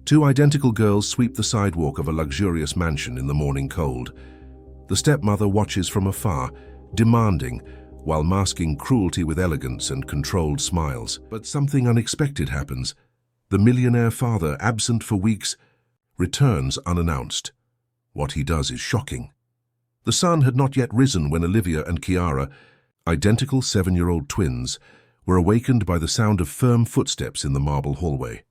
Two identical girls sweep the sidewalk of a luxurious mansion in the morning cold. The stepmother watches from afar, demanding, while masking cruelty with elegance and controlled smiles. But something unexpected happens. The millionaire father, absent for weeks, returns unannounced. What he does is shocking. The sun had not yet risen when Olivia and Chiara, identical 7-year-old twins, were awakened by the sound of firm footsteps in the marble hallway.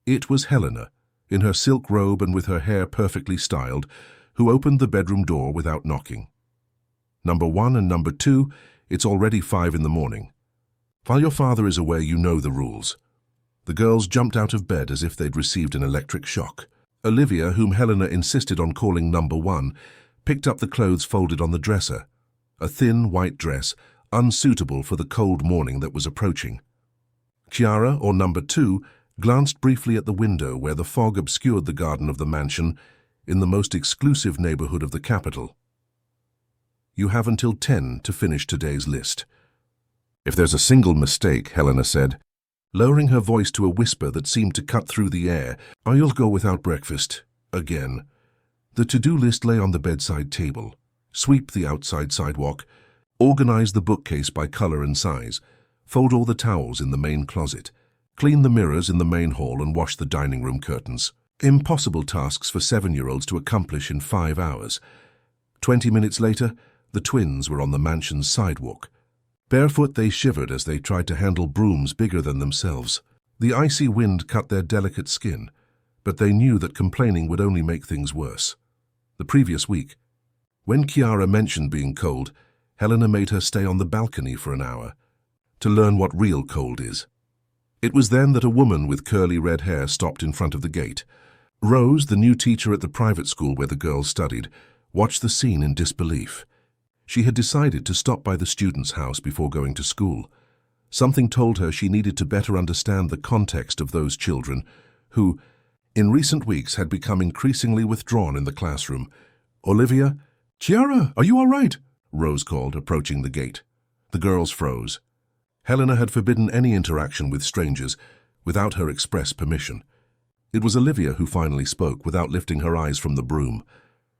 It was Helena, in her silk robe and with her hair perfectly styled, who opened the bedroom door without knocking. Number 1 and number 2, it's already 5 in the morning. While your father is away, you know the rules. The girls jumped out of bed as if they'd received an electric shock. Olivia, whom Helena insisted on calling number 1, picked up the clothes folded on the dresser, a thin white dress, unsuitable for the cold morning that was approaching. Chiara, or number 2, glanced briefly at the window where the fog obscured the garden of the mansion in the most exclusive neighborhood of the capital. You have until 10 to finish today's list. If there's a single mistake, Helena said, lowering her voice to a whisper that seemed to cut through the air, I'll go without breakfast. Again. The to-do list lay on the bedside table. Sweep the outside sidewalk, organize the bookcase by color and size, fold all the towels in the main closet, clean the mirrors in the main hall and wash the dining room curtains. Impossible tasks for 7-year-olds to accomplish in 5 hours. 20 minutes later, the twins were on the mansion's sidewalk. Barefoot, they shivered as they tried to handle brooms bigger than themselves. The icy wind cut their delicate skin, but they knew that complaining would only make things worse. The previous week, when Chiara mentioned being cold, Helena made her stay on the balcony for an hour to learn what real cold is. It was then that a woman with curly red hair stopped in front of the gate. Rose, the new teacher at the private school where the girls studied, watched the scene in disbelief. She had decided to stop by the student's house before going to school. Something told her she needed to better understand the context of those children who, in recent weeks, had become increasingly withdrawn in the classroom. Olivia? Chiara, are you all right? Rose called, approaching the gate. The girls froze. Helena had forbidden any interaction with strangers without her express permission. It was Olivia who finally spoke without lifting her eyes from the broom.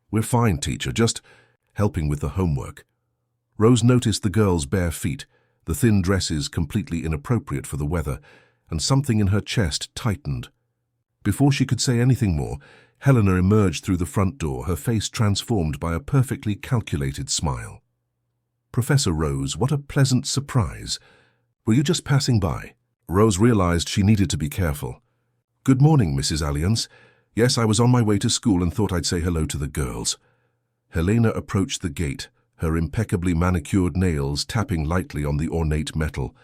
We're fine, teacher, just helping with the homework. Rose noticed the girls' bare feet, the thin dresses completely inappropriate for the weather, and something in her chest tightened. Before she could say anything more, Helena emerged through the front door, her face transformed by a perfectly calculated smile. Professor Rose, what a pleasant surprise. Were you just passing by? Rose realized she needed to be careful. Good morning, Mrs. Alliance. Yes, I was on my way to school and thought I'd say hello to the girls. Helena approached the gate, her impeccably manicured nails tapping lightly on the ornate metal.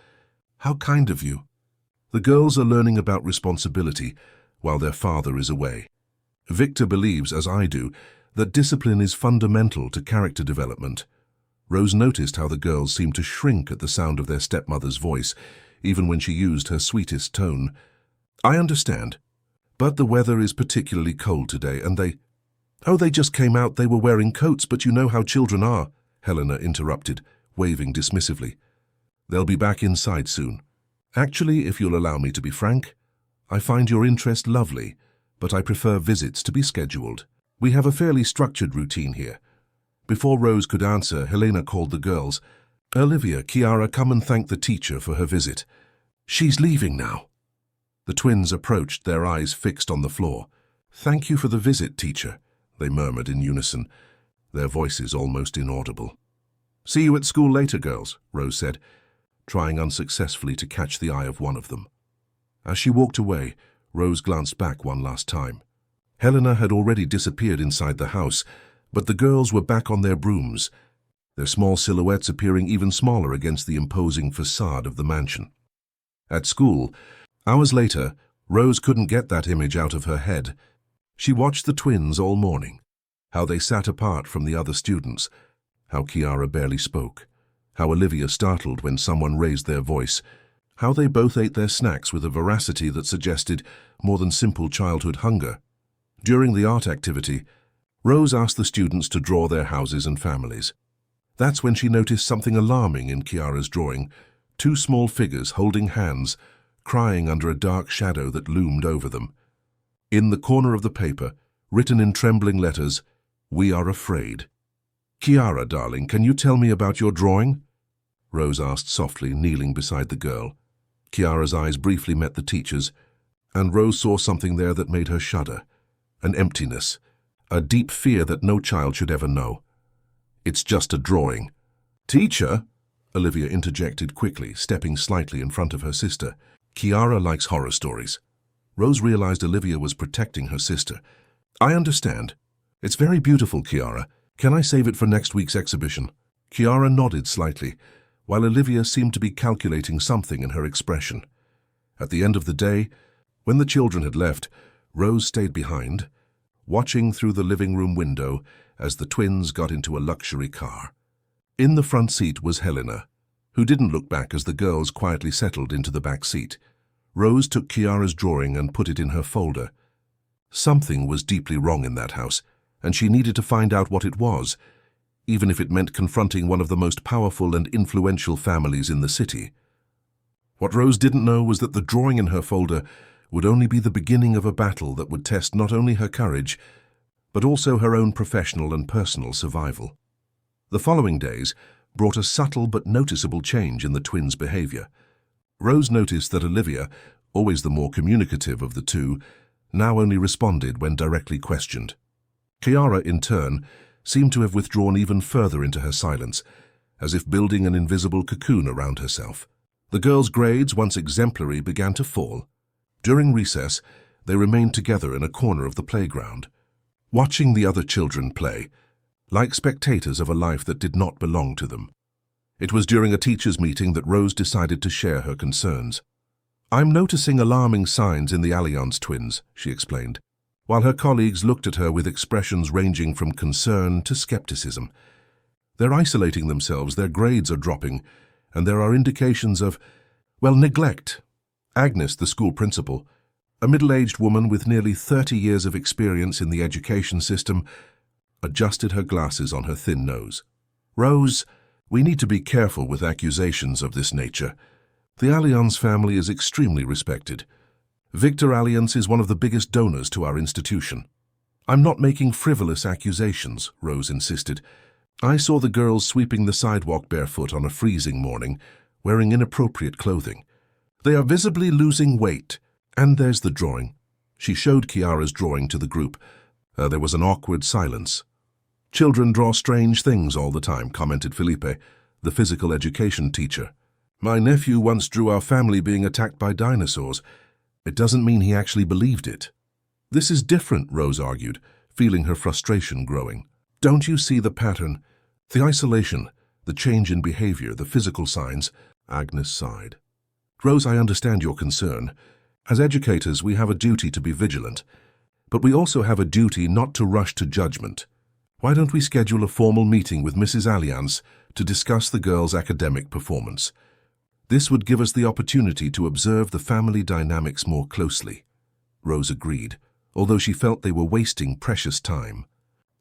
How kind of you. The girls are learning about responsibility while their father is away. Victor believes, as I do, that discipline is fundamental to character development. Rose noticed how the girls seemed to shrink at the sound of their stepmother's voice, even when she used her sweetest tone. I understand, but the weather is particularly cold today, and they... Oh, they just came out. They were wearing coats, but you know how children are, Helena interrupted, waving dismissively. They'll be back inside soon. Actually, if you'll allow me to be frank, I find your interest lovely, but I prefer visits to be scheduled. We have a fairly structured routine here. Before Rose could answer, Helena called the girls. Olivia, Chiara, come and thank the teacher for her visit. She's leaving now. The twins approached, their eyes fixed on the floor. Thank you for the visit, teacher, they murmured in unison, their voices almost inaudible. See you at school later, girls, Rose said, trying unsuccessfully to catch the eye of one of them. As she walked away, Rose glanced back one last time. Helena had already disappeared inside the house, but the girls were back on their brooms, their small silhouettes appearing even smaller against the imposing facade of the mansion. At school, hours later, Rose couldn't get that image out of her head. She watched the twins all morning, how they sat apart from the other students, how Chiara barely spoke, how Olivia startled when someone raised their voice, how they both ate their snacks with a voracity that suggested more than simple childhood hunger. During the art activity, Rose asked the students to draw their houses and families. That's when she noticed something alarming in Chiara's drawing, 2 small figures holding hands, crying under a dark shadow that loomed over them. In the corner of the paper, written in trembling letters, "We are afraid." "Kiara, darling, can you tell me about your drawing?" Rose asked softly, kneeling beside the girl. Kiara's eyes briefly met the teacher's, and Rose saw something there that made her shudder. An emptiness, a deep fear that no child should ever know. "It's just a drawing." "Teacher," Olivia interjected quickly, stepping slightly in front of her sister. "Kiara likes horror stories." Rose realized Olivia was protecting her sister. "I understand. It's very beautiful, Kiara. Can I save it for next week's exhibition?" Kiara nodded slightly, while Olivia seemed to be calculating something in her expression. At the end of the day, when the children had left, Rose stayed behind, watching through the living room window as the twins got into a luxury car. In the front seat was Helena, who didn't look back as the girls quietly settled into the back seat. Rose took Kiara's drawing and put it in her folder. Something was deeply wrong in that house, and she needed to find out what it was, even if it meant confronting one of the most powerful and influential families in the city. What Rose didn't know was that the drawing in her folder would only be the beginning of a battle that would test not only her courage, but also her own professional and personal survival. The following days brought a subtle but noticeable change in the twins' behavior. Rose noticed that Olivia, always the more communicative of the two, now only responded when directly questioned. Kiara, in turn, seemed to have withdrawn even further into her silence, as if building an invisible cocoon around herself. The girls' grades, once exemplary, began to fall. During recess, they remained together in a corner of the playground, watching the other children play, like spectators of a life that did not belong to them. It was during a teachers' meeting that Rose decided to share her concerns. "I'm noticing alarming signs in the Allianz twins," she explained, while her colleagues looked at her with expressions ranging from concern to skepticism. "They're isolating themselves, their grades are dropping, and there are indications of, neglect." Agnes, the school principal, a middle-aged woman with nearly 30 years of experience in the education system, adjusted her glasses on her thin nose. "Rose, we need to be careful with accusations of this nature. The Allianz family is extremely respected. Victor Allianz is one of the biggest donors to our institution." "I'm not making frivolous accusations," Rose insisted. "I saw the girls sweeping the sidewalk barefoot on a freezing morning, wearing inappropriate clothing. They are visibly losing weight. And there's the drawing." She showed Kiara's drawing to the group. There was an awkward silence. "Children draw strange things all the time," commented Felipe, the physical education teacher. "My nephew once drew our family being attacked by dinosaurs. It doesn't mean he actually believed it." "This is different," Rose argued, feeling her frustration growing. "Don't you see the pattern? The isolation, the change in behavior, the physical signs." Agnes sighed. "Rose, I understand your concern. As educators, we have a duty to be vigilant, but we also have a duty not to rush to judgment. Why don't we schedule a formal meeting with Mrs. Allianz to discuss the girls' academic performance? This would give us the opportunity to observe the family dynamics more closely." Rose agreed, although she felt they were wasting precious time.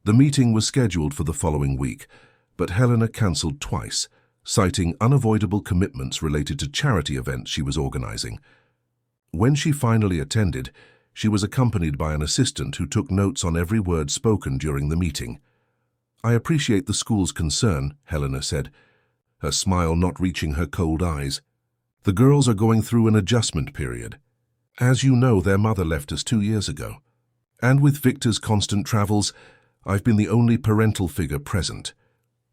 The meeting was scheduled for the following week, but Helena cancelled twice, citing unavoidable commitments related to charity events she was organizing. When she finally attended, she was accompanied by an assistant who took notes on every word spoken during the meeting. "I appreciate the school's concern," Helena said, her smile not reaching her cold eyes. "The girls are going through an adjustment period. As you know, their mother left us 2 years ago. And with Victor's constant travels, I've been the only parental figure present."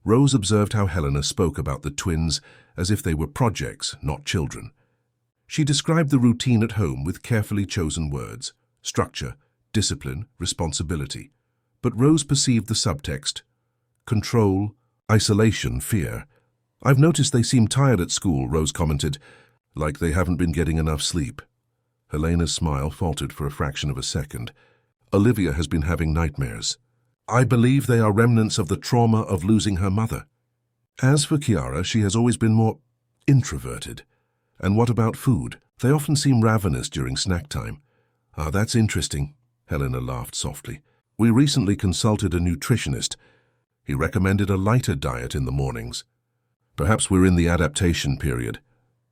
Rose observed how Helena spoke about the twins as if they were projects, not children. She described the routine at home with carefully chosen words: structure, discipline, responsibility. But Rose perceived the subtext: control, isolation, fear. "I've noticed they seem tired at school," Rose commented, "like they haven't been getting enough sleep." Helena's smile faltered for a fraction of a second. "Olivia has been having nightmares. I believe they are remnants of the trauma of losing her mother. As for Kiara, she has always been more introverted. And what about food? They often seem ravenous during snack time." "Ah, that's interesting," Helena laughed softly. "We recently consulted a nutritionist. He recommended a lighter diet in the mornings. Perhaps we're in the adaptation period."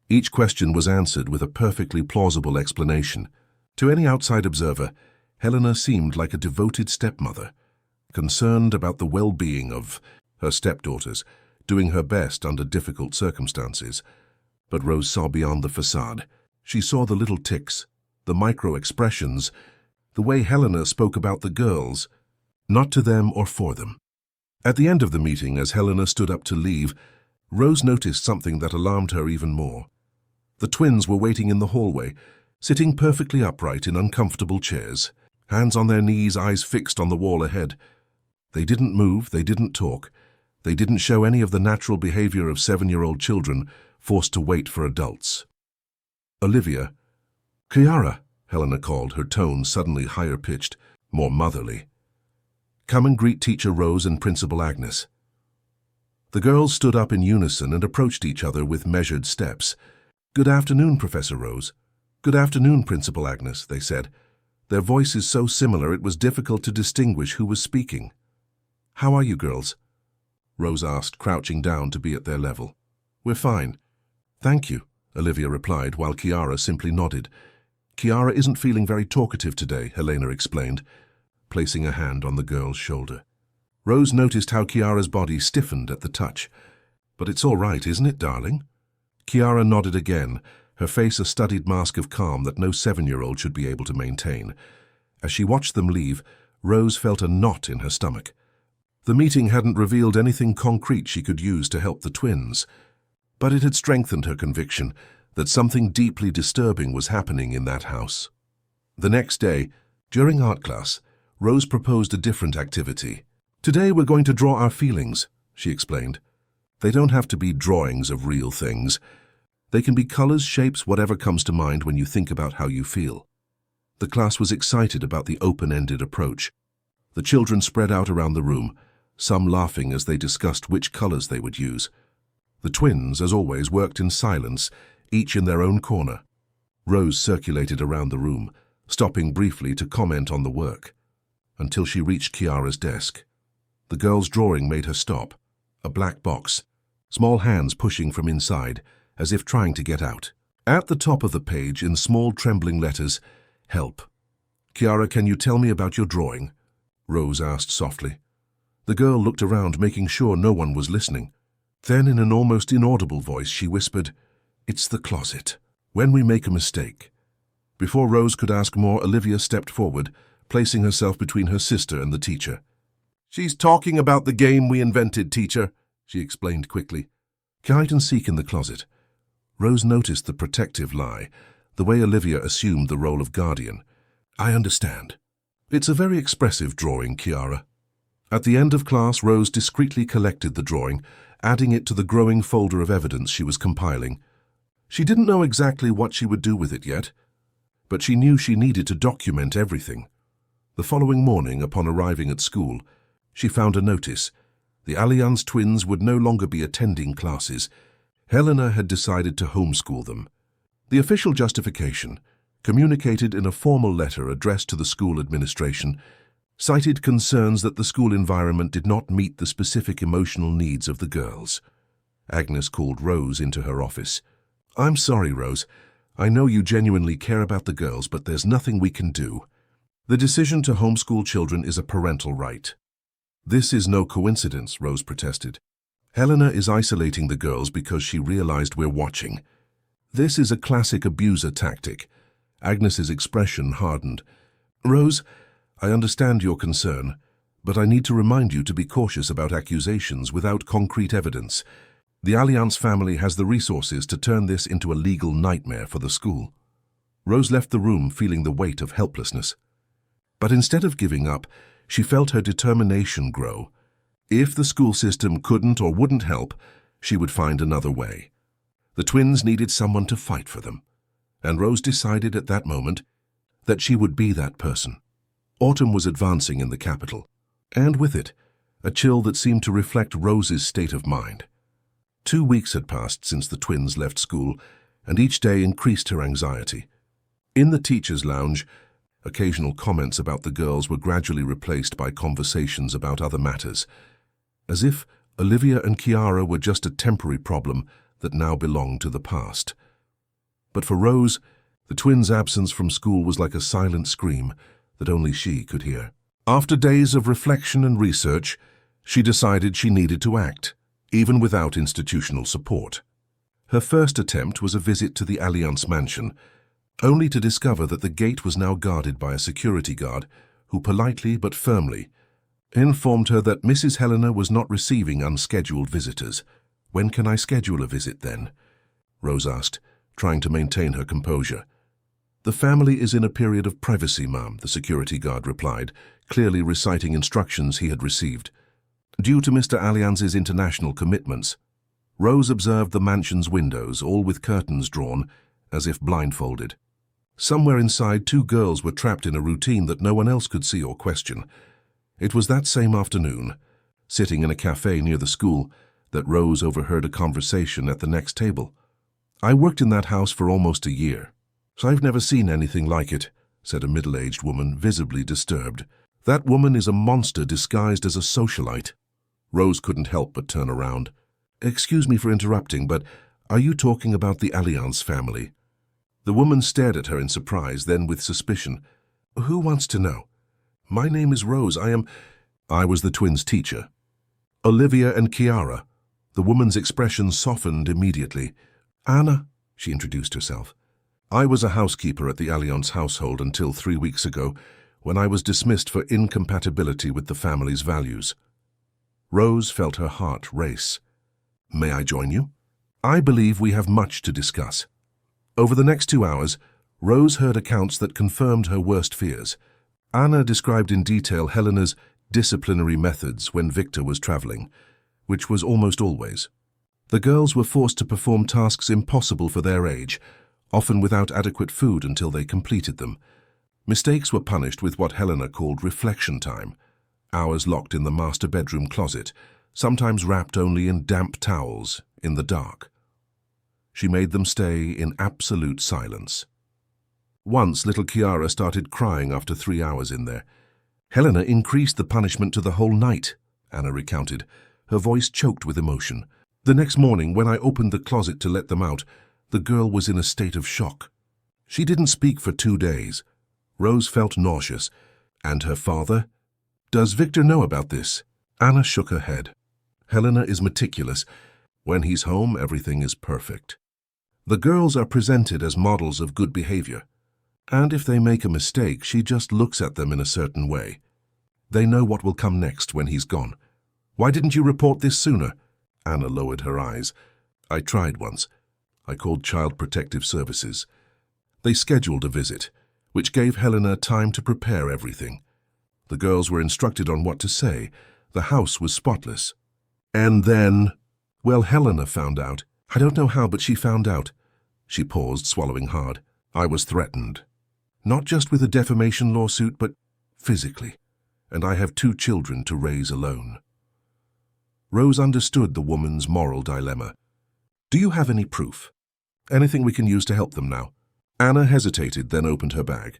Each question was answered with a perfectly plausible explanation. To any outside observer, Helena seemed like a devoted stepmother, concerned about the well-being of her stepdaughters, doing her best under difficult circumstances. But Rose saw beyond the facade. She saw the little tics, the micro-expressions, the way Helena spoke about the girls, not to them or for them. At the end of the meeting, as Helena stood up to leave, Rose noticed something that alarmed her even more. The twins were waiting in the hallway, sitting perfectly upright in uncomfortable chairs, hands on their knees, eyes fixed on the wall ahead. They didn't move, they didn't talk, they didn't show any of the natural behavior of 7-year-old children forced to wait for adults. Olivia. "Kiara," Helena called, her tone suddenly higher-pitched, more motherly. "Come and greet Teacher Rose and Principal Agnes." The girls stood up in unison and approached each other with measured steps. "Good afternoon, Professor Rose." "Good afternoon, Principal Agnes," they said. Their voices so similar it was difficult to distinguish who was speaking. "How are you girls?" Rose asked, crouching down to be at their level. "We're fine." "Thank you," Olivia replied, while Kiara simply nodded. "Kiara isn't feeling very talkative today," Helena explained, placing a hand on the girl's shoulder. Rose noticed how Kiara's body stiffened at the touch. "But it's all right, isn't it, darling?" Kiara nodded again, her face a studied mask of calm that no 7-year-old should be able to maintain. As she watched them leave, Rose felt a knot in her stomach. The meeting hadn't revealed anything concrete she could use to help the twins, but it had strengthened her conviction that something deeply disturbing was happening in that house. The next day, during art class, Rose proposed a different activity. "Today we're going to draw our feelings," she explained. "They don't have to be drawings of real things. They can be colors, shapes, whatever comes to mind when you think about how you feel." The class was excited about the open-ended approach. The children spread out around the room, some laughing as they discussed which colors they would use. The twins, as always, worked in silence, each in their own corner. Rose circulated around the room, stopping briefly to comment on the work, until she reached Kiara's desk. The girl's drawing made her stop. A black box, small hands pushing from inside, as if trying to get out. At the top of the page, in small trembling letters, "Help." "Kiara, can you tell me about your drawing?" Rose asked softly. The girl looked around, making sure no one was listening. Then, in an almost inaudible voice, she whispered, "It's the closet. When we make a mistake." Before Rose could ask more, Olivia stepped forward, placing herself between her sister and the teacher. "She's talking about the game we invented, teacher," she explained quickly. "Hide and seek in the closet." Rose noticed the protective lie, the way Olivia assumed the role of guardian. "I understand. It's a very expressive drawing, Kiara." At the end of class, Rose discreetly collected the drawing, adding it to the growing folder of evidence she was compiling. She didn't know exactly what she would do with it yet, but she knew she needed to document everything. The following morning, upon arriving at school, she found a notice. The Allianz twins would no longer be attending classes. Helena had decided to homeschool them. The official justification, communicated in a formal letter addressed to the school administration, cited concerns that the school environment did not meet the specific emotional needs of the girls. Agnes called Rose into her office. "I'm sorry, Rose. I know you genuinely care about the girls, but there's nothing we can do. The decision to homeschool children is a parental right." "This is no coincidence," Rose protested. "Helena is isolating the girls because she realized we're watching. This is a classic abuser tactic." Agnes's expression hardened. "Rose, I understand your concern, but I need to remind you to be cautious about accusations without concrete evidence. The Allianz family has the resources to turn this into a legal nightmare for the school." Rose left the room feeling the weight of helplessness. But instead of giving up, she felt her determination grow. If the school system couldn't or wouldn't help, she would find another way. The twins needed someone to fight for them, and Rose decided at that moment that she would be that person. Autumn was advancing in the capital, and with it, a chill that seemed to reflect Rose's state of mind. 2 weeks had passed since the twins left school, and each day increased her anxiety. In the teacher's lounge, occasional comments about the girls were gradually replaced by conversations about other matters, as if Olivia and Kiara were just a temporary problem that now belonged to the past. But for Rose, the twins' absence from school was like a silent scream that only she could hear. After days of reflection and research, she decided she needed to act, even without institutional support. Her first attempt was a visit to the Allianz mansion, only to discover that the gate was now guarded by a security guard who politely but firmly informed her that Mrs. Helena was not receiving unscheduled visitors. "When can I schedule a visit, then?" Rose asked, trying to maintain her composure. "The family is in a period of privacy, ma'am," the security guard replied, clearly reciting instructions he had received. Due to Mr. Allianz's international commitments, Rose observed the mansion's windows, all with curtains drawn, as if blindfolded. Somewhere inside, two girls were trapped in a routine that no one else could see or question. It was that same afternoon, sitting in a cafe near the school, that Rose overheard a conversation at the next table. "I worked in that house for almost a year, so I've never seen anything like it," said a middle-aged woman, visibly disturbed. "That woman is a monster disguised as a socialite." Rose couldn't help but turn around. "Excuse me for interrupting, but are you talking about the Allianz family?" The woman stared at her in surprise, then with suspicion. "Who wants to know?" "My name is Rose. I was the twins' teacher." "Olivia and Chiara." The woman's expression softened immediately. "Anna," she introduced herself. "I was a housekeeper at the Allianz household until 3 weeks ago, when I was dismissed for incompatibility with the family's values." Rose felt her heart race. "May I join you?" "I believe we have much to discuss." Over the next 2 hours, Rose heard accounts that confirmed her worst fears. Anna described in detail Helena's disciplinary methods when Victor was traveling, which was almost always. The girls were forced to perform tasks impossible for their age, often without adequate food until they completed them. Mistakes were punished with what Helena called reflection time, hours locked in the master bedroom closet, sometimes wrapped only in damp towels, in the dark. She made them stay in absolute silence. Once, little Chiara started crying after 3 hours in there. "Helena increased the punishment to the whole night," Anna recounted, her voice choked with emotion. "The next morning, when I opened the closet to let them out, the girl was in a state of shock. She didn't speak for 2 days. Rose felt nauseous. And her father? Does Victor know about this?" Anna shook her head. "Helena is meticulous. When he's home, everything is perfect. The girls are presented as models of good behavior. And if they make a mistake, she just looks at them in a certain way. They know what will come next when he's gone. Why didn't you report this sooner?" Anna lowered her eyes. "I tried once. I called Child Protective Services. They scheduled a visit, which gave Helena time to prepare everything. The girls were instructed on what to say. The house was spotless. And then, well, Helena found out. I don't know how, but she found out." She paused, swallowing hard. "I was threatened. Not just with a defamation lawsuit, but physically. And I have 2 children to raise alone." Rose understood the woman's moral dilemma. "Do you have any proof? Anything we can use to help them now?" Anna hesitated, then opened her bag.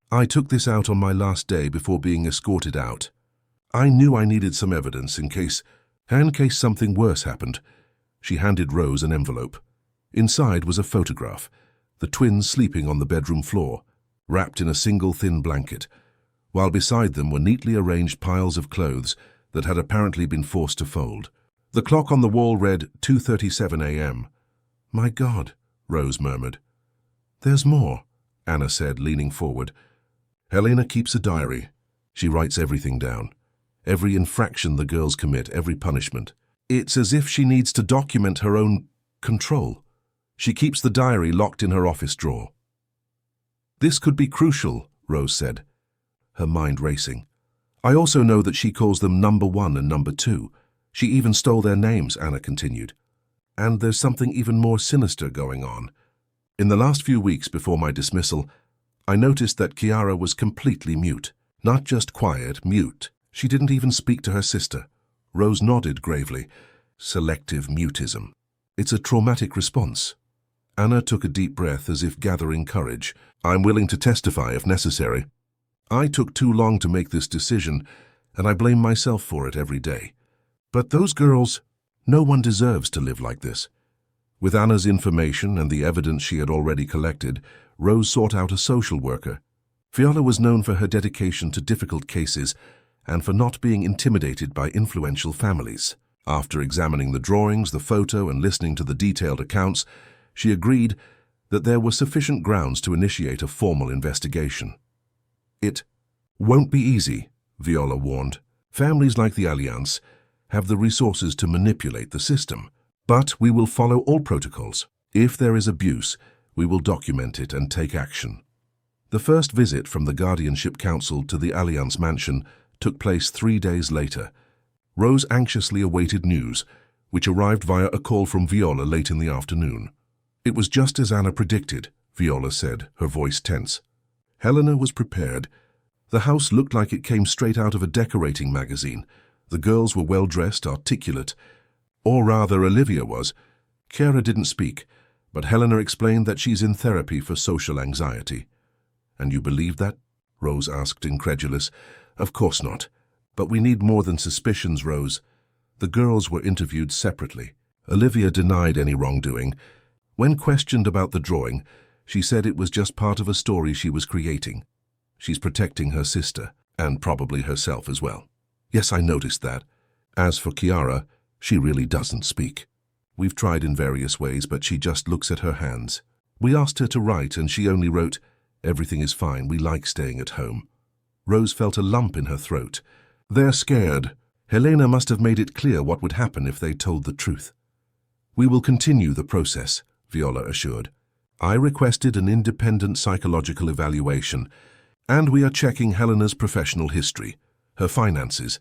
"I took this out on my last day before being escorted out. I knew I needed some evidence in case something worse happened." She handed Rose an envelope. Inside was a photograph, the twins sleeping on the bedroom floor, wrapped in a single thin blanket, while beside them were neatly arranged piles of clothes that had apparently been forced to fold. The clock on the wall read 2:37 a.m. "My God," Rose murmured. "There's more," Anna said, leaning forward. "Helena keeps a diary. She writes everything down. Every infraction the girls commit, every punishment. It's as if she needs to document her own control. She keeps the diary locked in her office drawer." "This could be crucial," Rose said, her mind racing. "I also know that she calls them number 1 and number 2. She even stole their names," Anna continued. "And there's something even more sinister going on. In the last few weeks before my dismissal, I noticed that Chiara was completely mute. Not just quiet, mute. She didn't even speak to her sister." Rose nodded gravely. "Selective mutism. It's a traumatic response." Anna took a deep breath as if gathering courage. "I'm willing to testify if necessary. I took too long to make this decision, and I blame myself for it every day. But those girls, no one deserves to live like this." With Anna's information and the evidence she had already collected, Rose sought out a social worker. Viola was known for her dedication to difficult cases and for not being intimidated by influential families. After examining the drawings, the photo, and listening to the detailed accounts, she agreed that there were sufficient grounds to initiate a formal investigation. It won't be easy, Viola warned. Families like the Alliance have the resources to manipulate the system, but we will follow all protocols. If there is abuse, we will document it and take action. The first visit from the Guardianship Council to the Alliance mansion took place 3 days later. Rose anxiously awaited news, which arrived via a call from Viola late in the afternoon. It was just as Anna predicted, Viola said, her voice tense. Helena was prepared. The house looked like it came straight out of a decorating magazine. The girls were well-dressed, articulate. Or rather, Olivia was. Chiara didn't speak, but Helena explained that she's in therapy for social anxiety. "And you believe that?" Rose asked, incredulous. "Of course not. But we need more than suspicions, Rose." The girls were interviewed separately. Olivia denied any wrongdoing. When questioned about the drawing, she said it was just part of a story she was creating. She's protecting her sister, and probably herself as well. "Yes, I noticed that." As for Chiara, she really doesn't speak. We've tried in various ways, but she just looks at her hands. We asked her to write, and she only wrote, "Everything is fine, we like staying at home." Rose felt a lump in her throat. They're scared. Helena must have made it clear what would happen if they told the truth. "We will continue the process," Viola assured. "I requested an independent psychological evaluation, and we are checking Helena's professional history, her finances,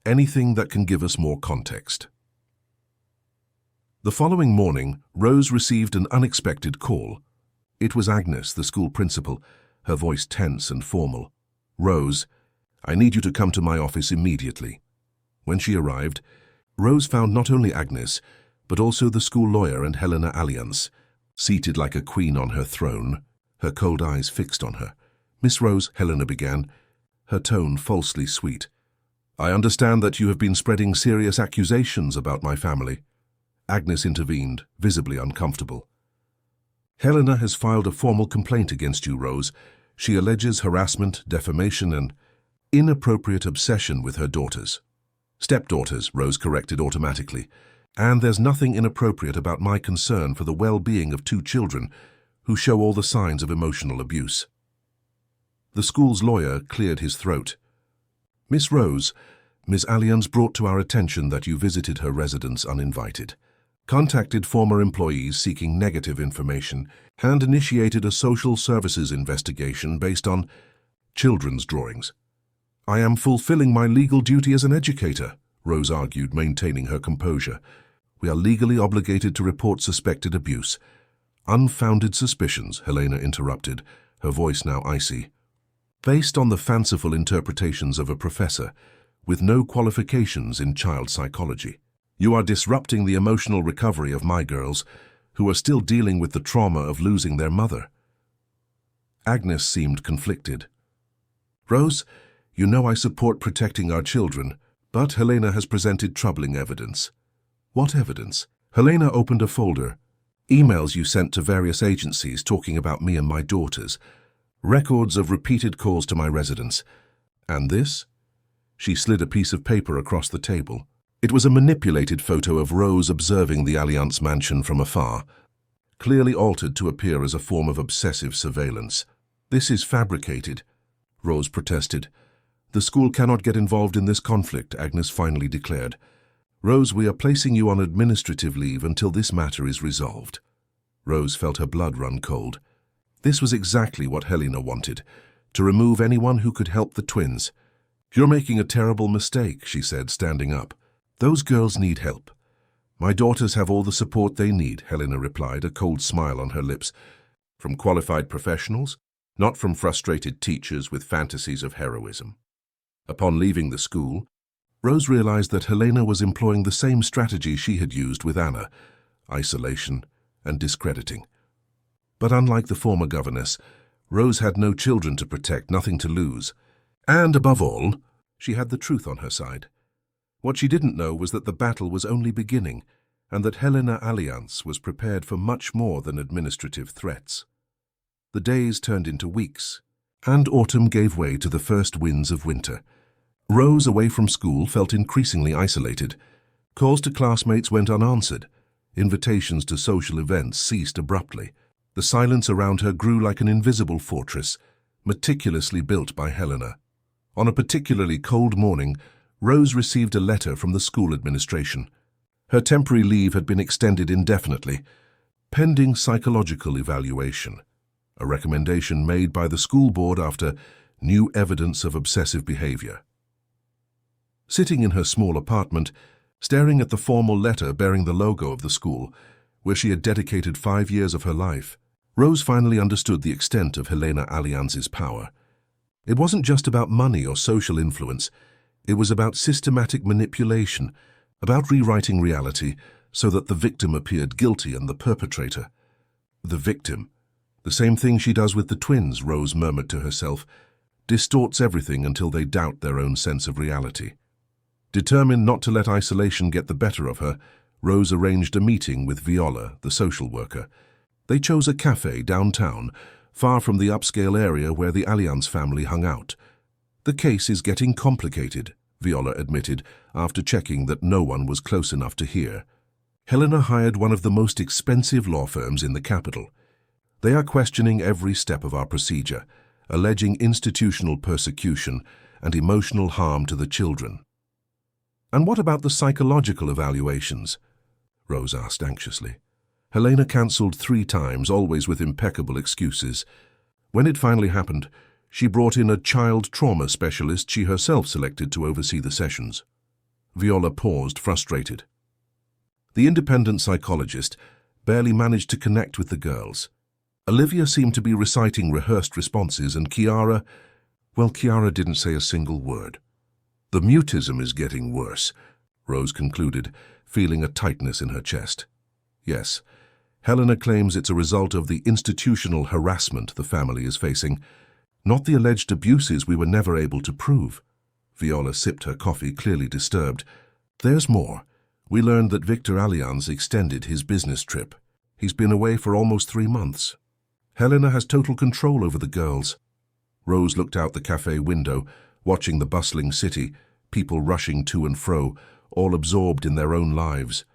anything that can give us more context." The following morning, Rose received an unexpected call. It was Agnes, the school principal, her voice tense and formal. "Rose, I need you to come to my office immediately." When she arrived, Rose found not only Agnes, but also the school lawyer and Helena Alliance, seated like a queen on her throne, her cold eyes fixed on her. "Miss Rose," Helena began, her tone falsely sweet, "I understand that you have been spreading serious accusations about my family." Agnes intervened, visibly uncomfortable. "Helena has filed a formal complaint against you, Rose. She alleges harassment, defamation, and inappropriate obsession with her daughters." "Stepdaughters," Rose corrected automatically. "And there's nothing inappropriate about my concern for the well-being of 2 children who show all the signs of emotional abuse." The school's lawyer cleared his throat. "Miss Rose, Ms. Alliance brought to our attention that you visited her residence uninvited, contacted former employees seeking negative information, and initiated a social services investigation based on children's drawings." "I am fulfilling my legal duty as an educator," Rose argued, maintaining her composure. "We are legally obligated to report suspected abuse." "Unfounded suspicions," Helena interrupted, her voice now icy. "Based on the fanciful interpretations of a professor, with no qualifications in child psychology. You are disrupting the emotional recovery of my girls, who are still dealing with the trauma of losing their mother." Agnes seemed conflicted. "Rose, you know I support protecting our children, but Helena has presented troubling evidence." "What evidence?" Helena opened a folder. "Emails you sent to various agencies talking about me and my daughters. Records of repeated calls to my residence. And this?" She slid a piece of paper across the table. It was a manipulated photo of Rose observing the Alliance mansion from afar, clearly altered to appear as a form of obsessive surveillance. "This is fabricated," Rose protested. "The school cannot get involved in this conflict," Agnes finally declared. "Rose, we are placing you on administrative leave until this matter is resolved." Rose felt her blood run cold. This was exactly what Helena wanted, to remove anyone who could help the twins. "You're making a terrible mistake," she said, standing up. "Those girls need help." "My daughters have all the support they need," Helena replied, a cold smile on her lips. "From qualified professionals, not from frustrated teachers with fantasies of heroism." Upon leaving the school, Rose realized that Helena was employing the same strategy she had used with Anna: isolation and discrediting. But unlike the former governess, Rose had no children to protect, nothing to lose. And above all, she had the truth on her side. What she didn't know was that the battle was only beginning, and that Helena Alliance was prepared for much more than administrative threats. The days turned into weeks. And autumn gave way to the first winds of winter. Rose, away from school, felt increasingly isolated. Calls to classmates went unanswered. Invitations to social events ceased abruptly. The silence around her grew like an invisible fortress, meticulously built by Helena. On a particularly cold morning, Rose received a letter from the school administration. Her temporary leave had been extended indefinitely, pending psychological evaluation, a recommendation made by the school board after new evidence of obsessive behavior. Sitting in her small apartment, staring at the formal letter bearing the logo of the school, where she had dedicated 5 years of her life, Rose finally understood the extent of Helena Allianz's power. It wasn't just about money or social influence. It was about systematic manipulation, about rewriting reality so that the victim appeared guilty and the perpetrator. The victim, the same thing she does with the twins, Rose murmured to herself, distorts everything until they doubt their own sense of reality. Determined not to let isolation get the better of her, Rose arranged a meeting with Viola, the social worker. They chose a cafe downtown, far from the upscale area where the Allianz family hung out. "The case is getting complicated," Viola admitted, after checking that no one was close enough to hear. "Helena hired one of the most expensive law firms in the capital. They are questioning every step of our procedure, alleging institutional persecution and emotional harm to the children." "And what about the psychological evaluations?" Rose asked anxiously. Helena cancelled 3 times, always with impeccable excuses. When it finally happened, she brought in a child trauma specialist she herself selected to oversee the sessions. Viola paused, frustrated. The independent psychologist barely managed to connect with the girls. Olivia seemed to be reciting rehearsed responses, and Chiara didn't say a single word. "The mutism is getting worse," Rose concluded, feeling a tightness in her chest. "Yes, Helena claims it's a result of the institutional harassment the family is facing, not the alleged abuses we were never able to prove." Viola sipped her coffee, clearly disturbed. "There's more. We learned that Victor Allianz extended his business trip. He's been away for almost 3 months. Helena has total control over the girls." Rose looked out the cafe window, watching the bustling city, people rushing to and fro, all absorbed in their own lives.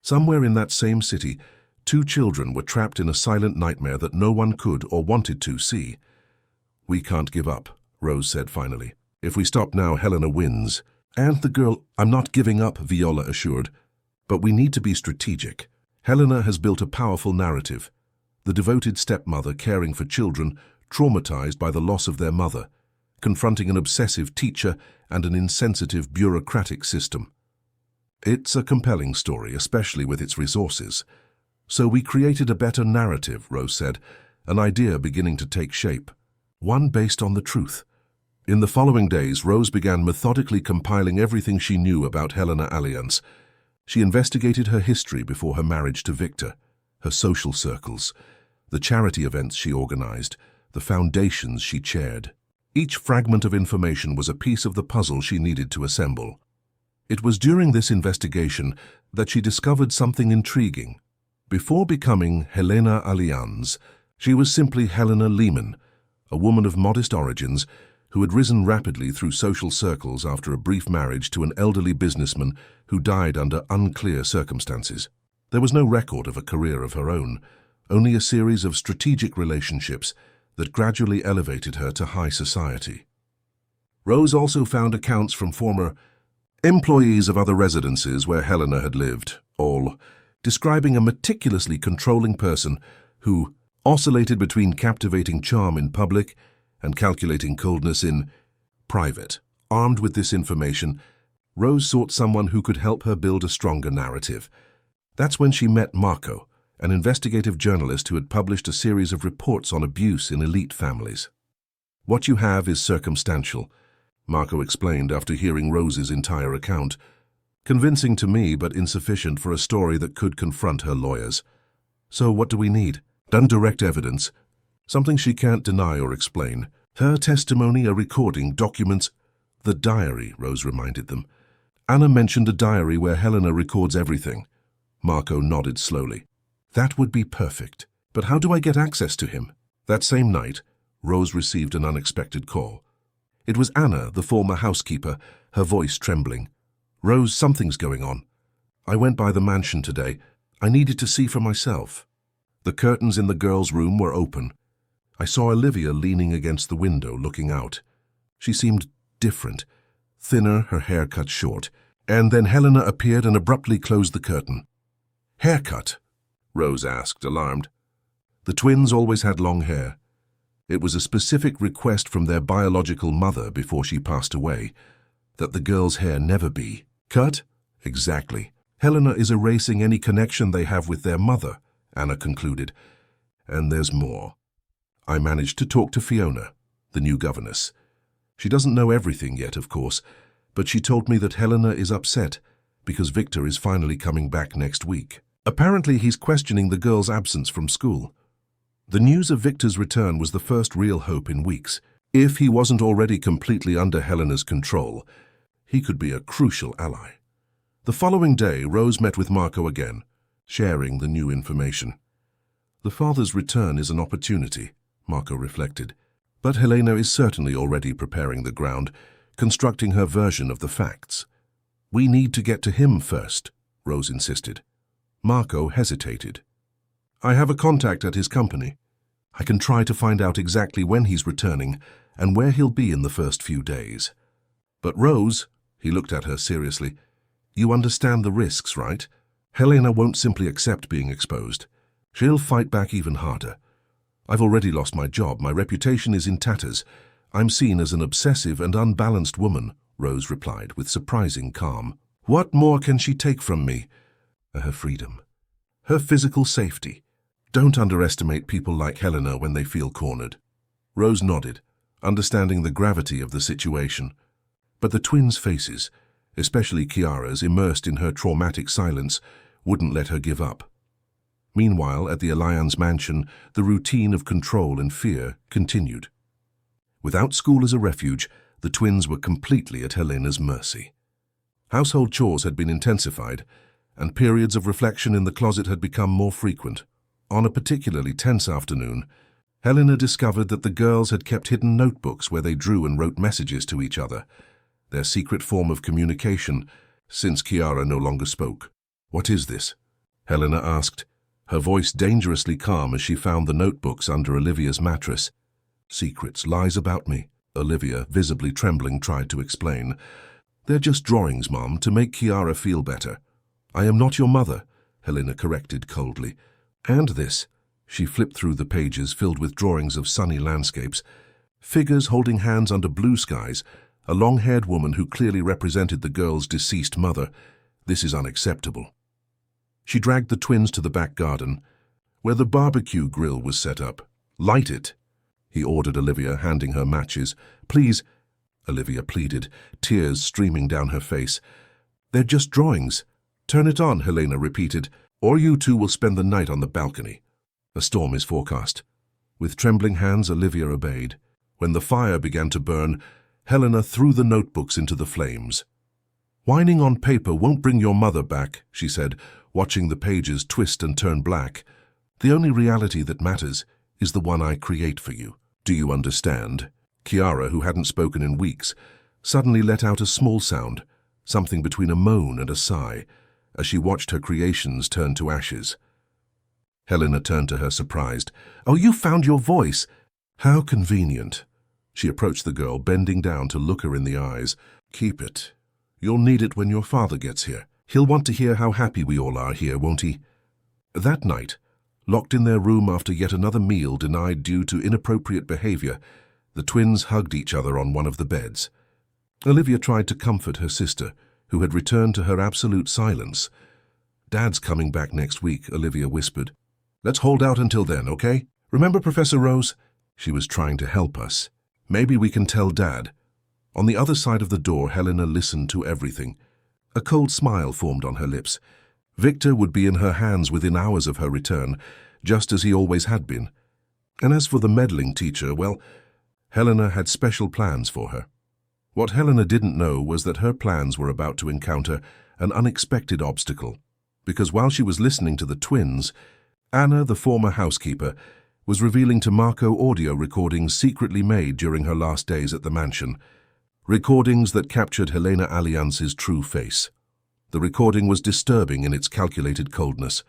Somewhere in that same city, 2 children were trapped in a silent nightmare that no one could or wanted to see. "We can't give up," Rose said finally. "If we stop now, Helena wins. And the girl—" "I'm not giving up," Viola assured. "But we need to be strategic. Helena has built a powerful narrative. The devoted stepmother caring for children traumatized by the loss of their mother, confronting an obsessive teacher and an insensitive bureaucratic system. It's a compelling story, especially with its resources. So we created a better narrative," Rose said, an idea beginning to take shape. One based on the truth. In the following days, Rose began methodically compiling everything she knew about Helena Allianz. She investigated her history before her marriage to Victor, her social circles, the charity events she organized, the foundations she chaired. Each fragment of information was a piece of the puzzle she needed to assemble. It was during this investigation that she discovered something intriguing. Before becoming Helena Allianz, she was simply Helena Lehman, a woman of modest origins who had risen rapidly through social circles after a brief marriage to an elderly businessman who died under unclear circumstances. There was no record of a career of her own, only a series of strategic relationships that gradually elevated her to high society. Rose also found accounts from former employees of other residences where Helena had lived, all describing a meticulously controlling person who oscillated between captivating charm in public and calculating coldness in private. Armed with this information, Rose sought someone who could help her build a stronger narrative. That's when she met Marco, an investigative journalist who had published a series of reports on abuse in elite families. "What you have is circumstantial," Marco explained after hearing Rose's entire account. "Convincing to me, but insufficient for a story that could confront her lawyers. So what do we need? Direct evidence. Something she can't deny or explain. Her testimony, a recording, documents—" "The diary," Rose reminded them. "Anna mentioned a diary where Helena records everything." Marco nodded slowly. "That would be perfect. But how do I get access to him?" That same night, Rose received an unexpected call. It was Anna, the former housekeeper, her voice trembling. "Rose, something's going on. I went by the mansion today. I needed to see for myself." The curtains in the girls' room were open. I saw Olivia leaning against the window, looking out. She seemed different, thinner, her hair cut short. And then Helena appeared and abruptly closed the curtain. "Haircut?" Rose asked, alarmed. The twins always had long hair. It was a specific request from their biological mother before she passed away, that the girls' hair never be cut. Exactly. Helena is erasing any connection they have with their mother, Anna concluded. And there's more. I managed to talk to Fiona, the new governess. She doesn't know everything yet, of course, but she told me that Helena is upset because Victor is finally coming back next week. Apparently he's questioning the girl's absence from school. The news of Victor's return was the first real hope in weeks. If he wasn't already completely under Helena's control, he could be a crucial ally. The following day, Rose met with Marco again, sharing the new information. The father's return is an opportunity, Marco reflected, but Helena is certainly already preparing the ground, constructing her version of the facts. "We need to get to him first," Rose insisted. Marco hesitated. "I have a contact at his company. I can try to find out exactly when he's returning and where he'll be in the first few days." "But Rose," he looked at her seriously, "you understand the risks, right? Helena won't simply accept being exposed. She'll fight back even harder. I've already lost my job. My reputation is in tatters. I'm seen as an obsessive and unbalanced woman," Rose replied with surprising calm. "What more can she take from me?" "Her freedom. Her physical safety. Don't underestimate people like Helena when they feel cornered." Rose nodded, understanding the gravity of the situation. But the twins' faces, especially Chiara's, immersed in her traumatic silence, wouldn't let her give up. Meanwhile, at the Alliance mansion, the routine of control and fear continued. Without school as a refuge, the twins were completely at Helena's mercy. Household chores had been intensified, and periods of reflection in the closet had become more frequent. On a particularly tense afternoon, Helena discovered that the girls had kept hidden notebooks where they drew and wrote messages to each other, their secret form of communication, since Chiara no longer spoke. "What is this?" Helena asked, her voice dangerously calm as she found the notebooks under Olivia's mattress. "Secrets, lies about me," Olivia, visibly trembling, tried to explain. "They're just drawings, Mom, to make Chiara feel better." "I am not your mother," Helena corrected coldly. "And this." She flipped through the pages filled with drawings of sunny landscapes, figures holding hands under blue skies, a long-haired woman who clearly represented the girl's deceased mother. "This is unacceptable." She dragged the twins to the back garden, where the barbecue grill was set up. "Light it," he ordered Olivia, handing her matches. "Please," Olivia pleaded, tears streaming down her face. "They're just drawings." "Turn it on," Helena repeated, "or you two will spend the night on the balcony. A storm is forecast." With trembling hands, Olivia obeyed. When the fire began to burn, Helena threw the notebooks into the flames. "Whining on paper won't bring your mother back," she said, watching the pages twist and turn black. "The only reality that matters is the one I create for you. Do you understand?" Chiara, who hadn't spoken in weeks, suddenly let out a small sound, something between a moan and a sigh, as she watched her creations turn to ashes. Helena turned to her, surprised. "Oh, you found your voice!" "How convenient." She approached the girl, bending down to look her in the eyes. "Keep it. You'll need it when your father gets here. He'll want to hear how happy we all are here, won't he?" That night, locked in their room after yet another meal denied due to inappropriate behavior, the twins hugged each other on one of the beds. Olivia tried to comfort her sister, who had returned to her absolute silence. "Dad's coming back next week," Olivia whispered. "Let's hold out until then, okay? Remember Professor Rose? She was trying to help us. Maybe we can tell Dad." On the other side of the door, Helena listened to everything. A cold smile formed on her lips. Victor would be in her hands within hours of her return, just as he always had been. And as for the meddling teacher, well, Helena had special plans for her. What Helena didn't know was that her plans were about to encounter an unexpected obstacle, because while she was listening to the twins, Anna, the former housekeeper, was revealing to Marco audio recordings secretly made during her last days at the mansion. Recordings that captured Helena Allianz's true face. The recording was disturbing in its calculated coldness.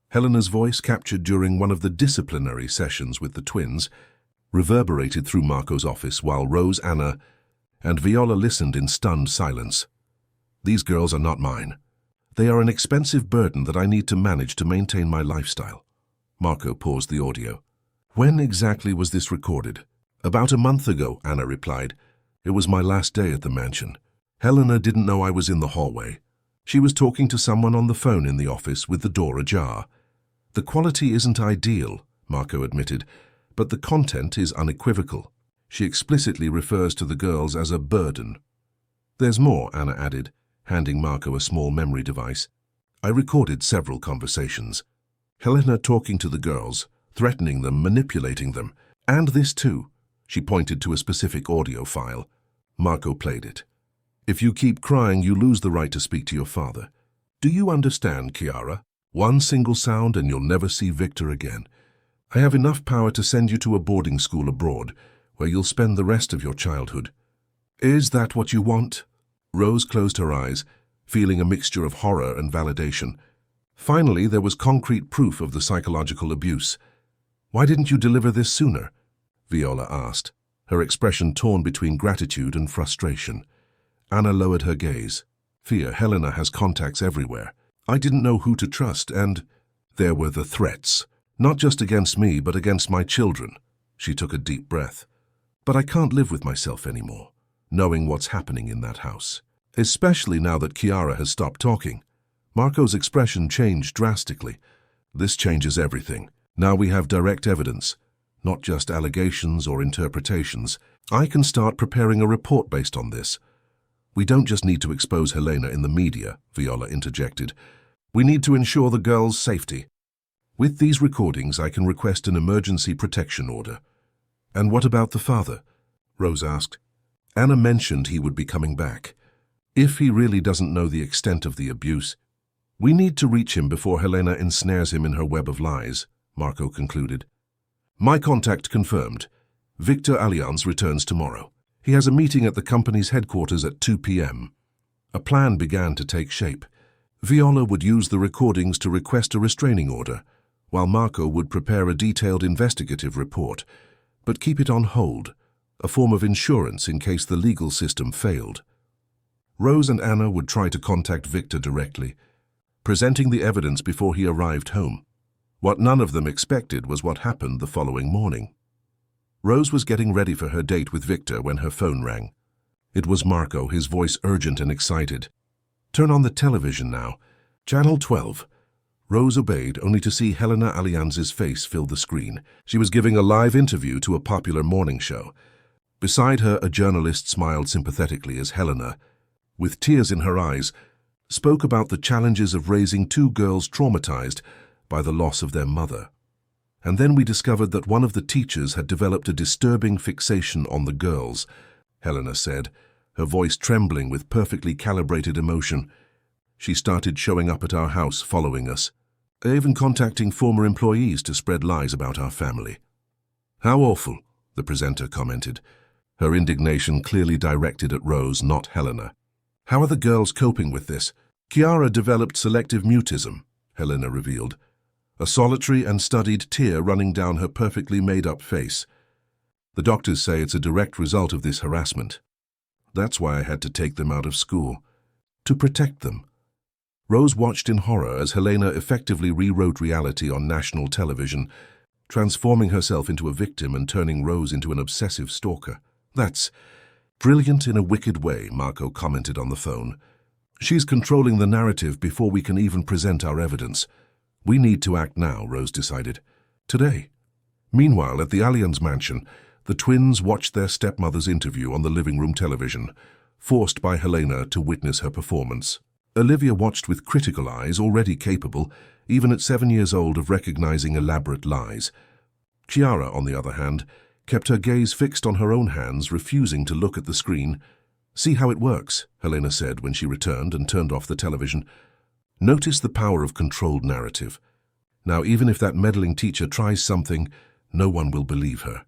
Helena's voice, captured during one of the disciplinary sessions with the twins, reverberated through Marco's office while Rose, Anna, and Viola listened in stunned silence. These girls are not mine. They are an expensive burden that I need to manage to maintain my lifestyle. Marco paused the audio. When exactly was this recorded? About a month ago, Anna replied. It was my last day at the mansion. Helena didn't know I was in the hallway. She was talking to someone on the phone in the office with the door ajar. The quality isn't ideal, Marco admitted, but the content is unequivocal. She explicitly refers to the girls as a burden. There's more, Anna added, handing Marco a small memory device. I recorded several conversations. Helena talking to the girls, threatening them, manipulating them. And this too. She pointed to a specific audio file. Marco played it. If you keep crying, you lose the right to speak to your father. Do you understand, Chiara? One single sound and you'll never see Victor again. I have enough power to send you to a boarding school abroad, where you'll spend the rest of your childhood. Is that what you want? Rose closed her eyes, feeling a mixture of horror and validation. Finally, there was concrete proof of the psychological abuse. Why didn't you deliver this sooner? Viola asked, her expression torn between gratitude and frustration. Anna lowered her gaze. Fear, Helena has contacts everywhere. I didn't know who to trust, and there were the threats. Not just against me, but against my children. She took a deep breath. But I can't live with myself anymore, knowing what's happening in that house. Especially now that Chiara has stopped talking. Marco's expression changed drastically. This changes everything. Now we have direct evidence, not just allegations or interpretations. I can start preparing a report based on this. We don't just need to expose Helena in the media, Viola interjected. We need to ensure the girls' safety. With these recordings, I can request an emergency protection order. And what about the father? Rose asked. Anna mentioned he would be coming back. If he really doesn't know the extent of the abuse, we need to reach him before Helena ensnares him in her web of lies, Marco concluded. My contact confirmed. Victor Allianz returns tomorrow. He has a meeting at the company's headquarters at 2 p.m. A plan began to take shape. Viola would use the recordings to request a restraining order, while Marco would prepare a detailed investigative report, but keep it on hold, a form of insurance in case the legal system failed. Rose and Anna would try to contact Victor directly, presenting the evidence before he arrived home. What none of them expected was what happened the following morning. Rose was getting ready for her date with Victor when her phone rang. It was Marco, his voice urgent and excited. Turn on the television now. Channel 12. Rose obeyed, only to see Helena Allianz's face fill the screen. She was giving a live interview to a popular morning show. Beside her, a journalist smiled sympathetically as Helena, with tears in her eyes, spoke about the challenges of raising two girls traumatized by the loss of their mother. And then we discovered that one of the teachers had developed a disturbing fixation on the girls, Helena said, her voice trembling with perfectly calibrated emotion. She started showing up at our house, following us, even contacting former employees to spread lies about our family. How awful, the presenter commented, her indignation clearly directed at Rose, not Helena. How are the girls coping with this? Chiara developed selective mutism, Helena revealed, a solitary and studied tear running down her perfectly made-up face. The doctors say it's a direct result of this harassment. That's why I had to take them out of school, to protect them. Rose watched in horror as Helena effectively rewrote reality on national television, transforming herself into a victim and turning Rose into an obsessive stalker. That's brilliant in a wicked way, Marco commented on the phone. She's controlling the narrative before we can even present our evidence. We need to act now, Rose decided. Today. Meanwhile, at the Allianz mansion, the twins watched their stepmother's interview on the living room television, forced by Helena to witness her performance. Olivia watched with critical eyes, already capable, even at 7 years old, of recognizing elaborate lies. Chiara, on the other hand, kept her gaze fixed on her own hands, refusing to look at the screen. See how it works, Helena said when she returned and turned off the television. Notice the power of controlled narrative. Now, even if that meddling teacher tries something, No one will believe her.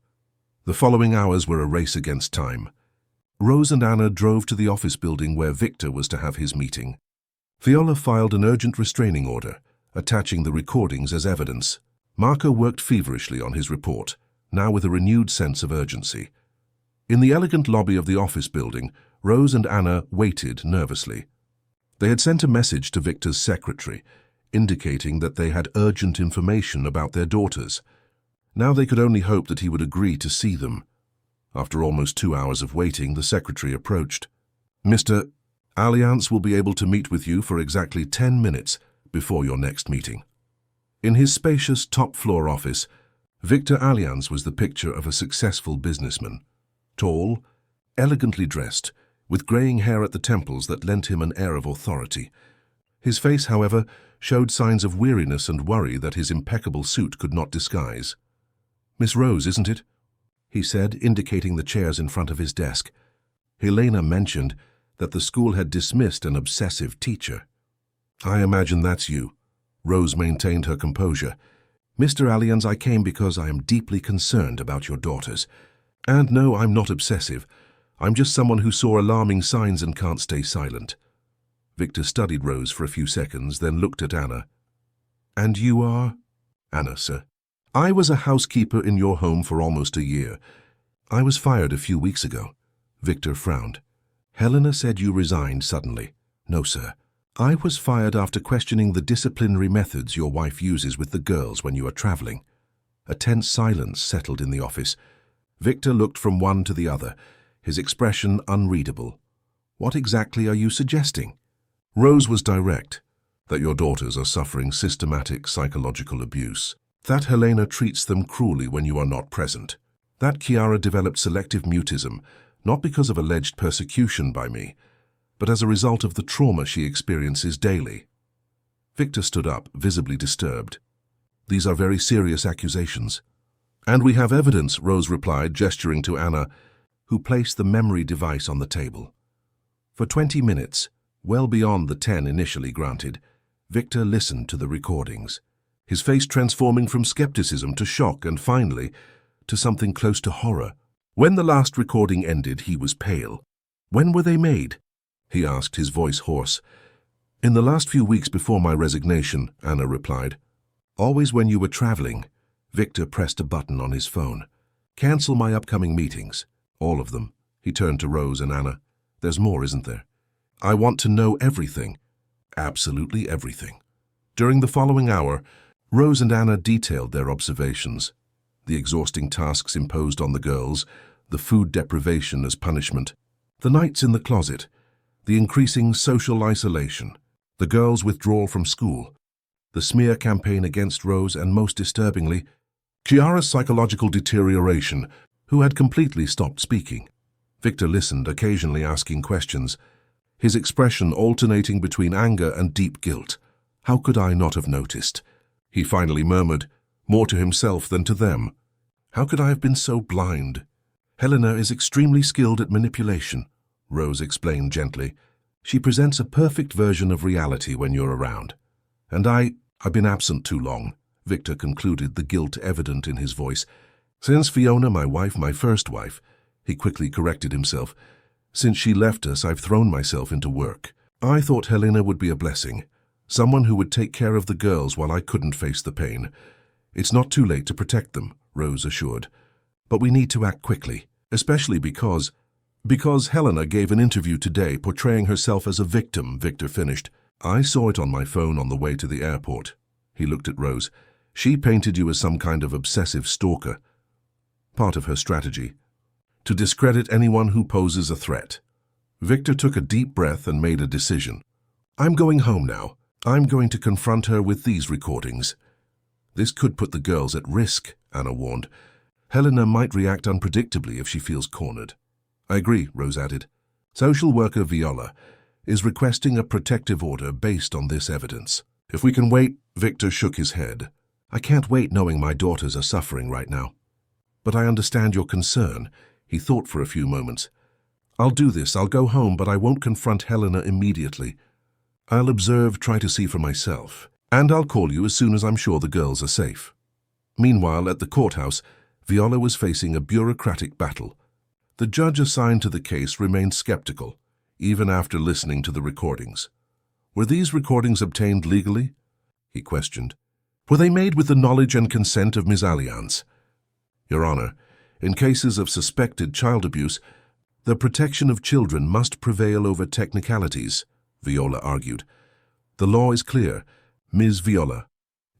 The following hours were a race against time. Rose and Anna drove to the office building where Victor was to have his meeting. Viola filed an urgent restraining order, attaching the recordings as evidence. Marco worked feverishly on his report, now with a renewed sense of urgency. In the elegant lobby of the office building, Rose and Anna waited nervously. They had sent a message to Victor's secretary, indicating that they had urgent information about their daughters. Now they could only hope that he would agree to see them. After almost 2 hours of waiting, the secretary approached. "Mr. Alliance will be able to meet with you for exactly 10 minutes before your next meeting." In his spacious top-floor office, Victor Alliance was the picture of a successful businessman. Tall, elegantly dressed, with graying hair at the temples that lent him an air of authority. His face, however, showed signs of weariness and worry that his impeccable suit could not disguise. "Miss Rose, isn't it?" he said, indicating the chairs in front of his desk. Helena mentioned that the school had dismissed an obsessive teacher. "I imagine that's you." Rose maintained her composure. "Mr. Alliance, I came because I am deeply concerned about your daughters. And no, I'm not obsessive. I'm just someone who saw alarming signs and can't stay silent." Victor studied Rose for a few seconds, then looked at Anna. "And you are?" "Anna, sir. I was a housekeeper in your home for almost a year. I was fired a few weeks ago." Victor frowned. "Helena said you resigned suddenly." "No, sir. I was fired after questioning the disciplinary methods your wife uses with the girls when you are traveling." A tense silence settled in the office. Victor looked from one to the other, his expression unreadable. "What exactly are you suggesting?" Rose was direct, that your daughters are suffering systematic psychological abuse, that Helena treats them cruelly when you are not present, that Chiara developed selective mutism, not because of alleged persecution by me, but as a result of the trauma she experiences daily. Victor stood up, visibly disturbed. "These are very serious accusations." "And we have evidence," Rose replied, gesturing to Anna, who placed the memory device on the table. For 20 minutes, well beyond the 10 initially granted, Victor listened to the recordings, his face transforming from skepticism to shock and finally to something close to horror. When the last recording ended, he was pale. "When were they made?" he asked, his voice hoarse. "In the last few weeks before my resignation," Anna replied. "Always when you were traveling." Victor pressed a button on his phone. "Cancel my upcoming meetings." "All of them." He turned to Rose and Anna. "There's more, isn't there?" "I want to know everything." "Absolutely everything." During the following hour, Rose and Anna detailed their observations. The exhausting tasks imposed on the girls, the food deprivation as punishment, the nights in the closet, the increasing social isolation, the girls' withdrawal from school, the smear campaign against Rose, and most disturbingly, Chiara's psychological deterioration, who had completely stopped speaking. Victor listened, occasionally asking questions, his expression alternating between anger and deep guilt. "How could I not have noticed?" he finally murmured, more to himself than to them. "How could I have been so blind?" "Helena is extremely skilled at manipulation," Rose explained gently. "She presents a perfect version of reality when you're around. And I've been absent too long," Victor concluded, the guilt evident in his voice. "Since Fiona, my wife, my first wife," he quickly corrected himself. "Since she left us, I've thrown myself into work. I thought Helena would be a blessing, someone who would take care of the girls while I couldn't face the pain. It's not too late to protect them," Rose assured. "But we need to act quickly, especially because Helena gave an interview today portraying herself as a victim," Victor finished. "I saw it on my phone on the way to the airport." He looked at Rose. "She painted you as some kind of obsessive stalker. Part of her strategy. To discredit anyone who poses a threat." Victor took a deep breath and made a decision. "I'm going home now. I'm going to confront her with these recordings." "This could put the girls at risk," Anna warned. "Helena might react unpredictably if she feels cornered." "I agree," Rose added. "Social worker Viola is requesting a protective order based on this evidence. If we can wait," Victor shook his head. "I can't wait knowing my daughters are suffering right now." "But I understand your concern." He thought for a few moments. "I'll do this. I'll go home, but I won't confront Helena immediately. I'll observe, try to see for myself. And I'll call you as soon as I'm sure the girls are safe." Meanwhile, at the courthouse, Viola was facing a bureaucratic battle. The judge assigned to the case remained skeptical, even after listening to the recordings. "Were these recordings obtained legally?" he questioned. "Were they made with the knowledge and consent of Ms. Allianz?" "Your Honor, in cases of suspected child abuse, the protection of children must prevail over technicalities," Viola argued. "The law is clear. Ms. Viola,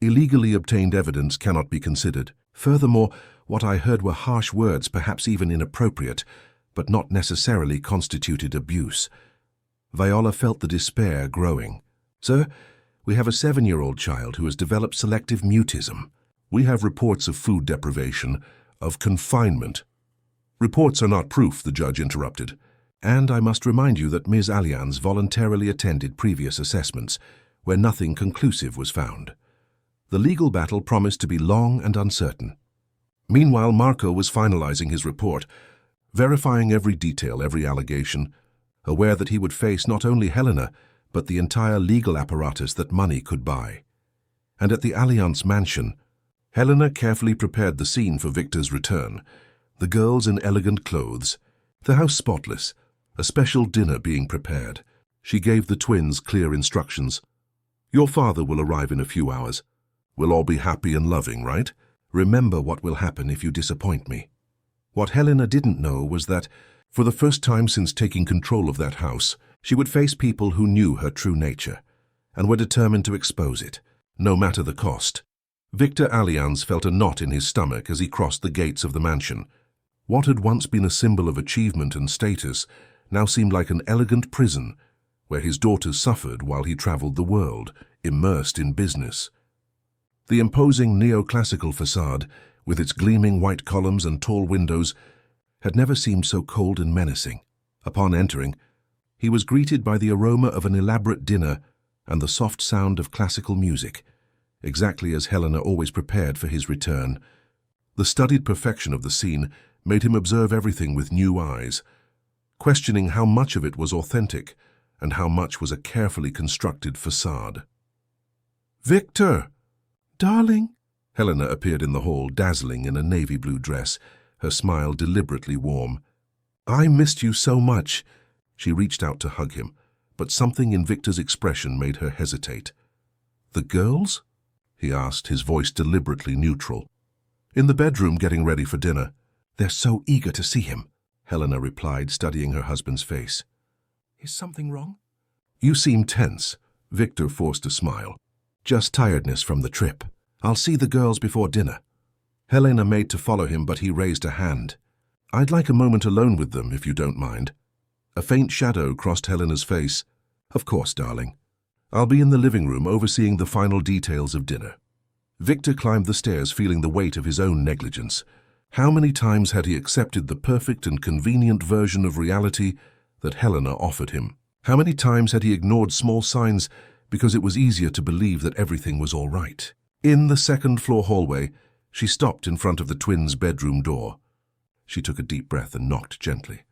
illegally obtained evidence cannot be considered. Furthermore, what I heard were harsh words, perhaps even inappropriate, but not necessarily constituted abuse." Viola felt the despair growing. "Sir, we have a 7-year-old child who has developed selective mutism. We have reports of food deprivation, of confinement." "Reports are not proof," the judge interrupted. "And I must remind you that Ms. Allianz voluntarily attended previous assessments, where nothing conclusive was found." The legal battle promised to be long and uncertain. Meanwhile, Marco was finalizing his report, verifying every detail, every allegation, aware that he would face not only Helena, but the entire legal apparatus that money could buy. And at the Allianz mansion, Helena carefully prepared the scene for Victor's return, the girls in elegant clothes, the house spotless, a special dinner being prepared. She gave the twins clear instructions. "Your father will arrive in a few hours. We'll all be happy and loving, right? Remember what will happen if you disappoint me." What Helena didn't know was that, for the first time since taking control of that house, she would face people who knew her true nature, and were determined to expose it, no matter the cost. Victor Allianz felt a knot in his stomach as he crossed the gates of the mansion. What had once been a symbol of achievement and status now seemed like an elegant prison, where his daughters suffered while he traveled the world, immersed in business. The imposing neoclassical facade, with its gleaming white columns and tall windows, had never seemed so cold and menacing. Upon entering, he was greeted by the aroma of an elaborate dinner and the soft sound of classical music, exactly as Helena always prepared for his return. The studied perfection of the scene made him observe everything with new eyes, questioning how much of it was authentic and how much was a carefully constructed facade. "Victor! Darling!" Helena appeared in the hall, dazzling in a navy blue dress, her smile deliberately warm. "I missed you so much." She reached out to hug him, but something in Victor's expression made her hesitate. "The girls?" he asked, his voice deliberately neutral. "In the bedroom getting ready for dinner. They're so eager to see him," Helena replied, studying her husband's face. "Is something wrong?" "You seem tense." Victor forced a smile. "Just tiredness from the trip. I'll see the girls before dinner." Helena made to follow him, but he raised a hand. "I'd like a moment alone with them, if you don't mind." A faint shadow crossed Helena's face. "Of course, darling. I'll be in the living room overseeing the final details of dinner." Victor climbed the stairs, feeling the weight of his own negligence. How many times had he accepted the perfect and convenient version of reality that Helena offered him? How many times had he ignored small signs because it was easier to believe that everything was all right? In the second-floor hallway, she stopped in front of the twins' bedroom door. She took a deep breath and knocked gently.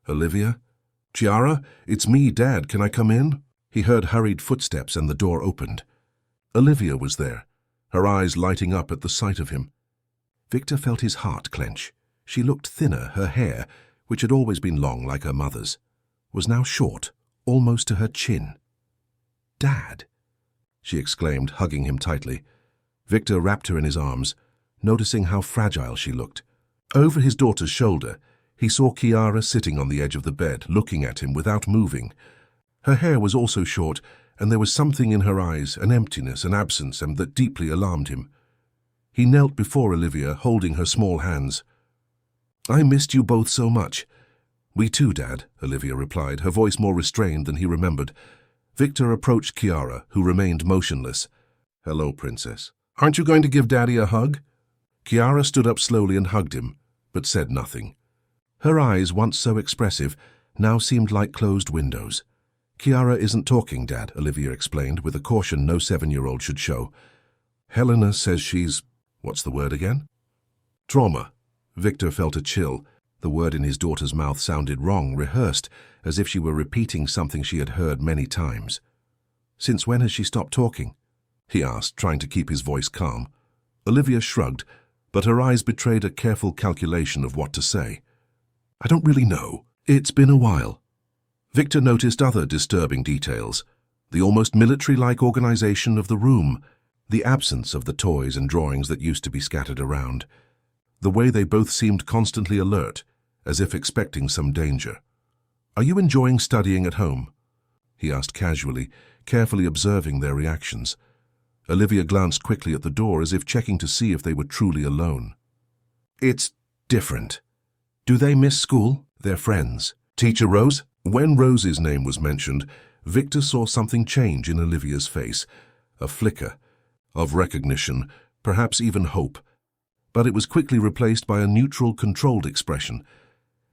"Olivia? Chiara? It's me, Dad. Can I come in?" He heard hurried footsteps and the door opened. Olivia was there, her eyes lighting up at the sight of him. Victor felt his heart clench. She looked thinner, her hair, which had always been long like her mother's, was now short, almost to her chin. "Dad!" she exclaimed, hugging him tightly. Victor wrapped her in his arms, noticing how fragile she looked. Over his daughter's shoulder, he saw Chiara sitting on the edge of the bed, looking at him without moving. Her hair was also short, and there was something in her eyes, an emptiness, an absence, that deeply alarmed him. He knelt before Olivia, holding her small hands. "I missed you both so much." "We too, Dad," Olivia replied, her voice more restrained than he remembered. Victor approached Chiara, who remained motionless. "Hello, Princess. Aren't you going to give Daddy a hug?" Chiara stood up slowly and hugged him, but said nothing. Her eyes, once so expressive, now seemed like closed windows. "Chiara isn't talking, Dad," Olivia explained, with a caution no 7-year-old should show. "Helena says she's... what's the word again?" "Trauma." Victor felt a chill. The word in his daughter's mouth sounded wrong, rehearsed, as if she were repeating something she had heard many times. "Since when has she stopped talking?" he asked, trying to keep his voice calm. Olivia shrugged, but her eyes betrayed a careful calculation of what to say. I don't really know. It's been a while. Victor noticed other disturbing details. The almost military-like organization of the room, the absence of the toys and drawings that used to be scattered around, the way they both seemed constantly alert, as if expecting some danger. Are you enjoying studying at home? He asked casually, carefully observing their reactions. Olivia glanced quickly at the door as if checking to see if they were truly alone. It's different. Do they miss school? Their friends? Teacher Rose? When Rose's name was mentioned, Victor saw something change in Olivia's face, a flicker of recognition, perhaps even hope. But it was quickly replaced by a neutral, controlled expression.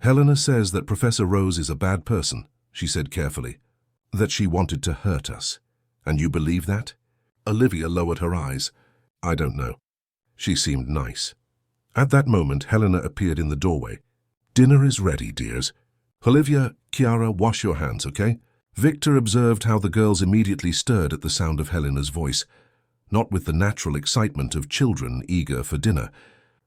Helena says that Professor Rose is a bad person, she said carefully. That she wanted to hurt us. And you believe that? Olivia lowered her eyes. I don't know. She seemed nice. At that moment, Helena appeared in the doorway. Dinner is ready, dears. Olivia, Chiara, wash your hands, okay? Victor observed how the girls immediately stirred at the sound of Helena's voice, not with the natural excitement of children eager for dinner,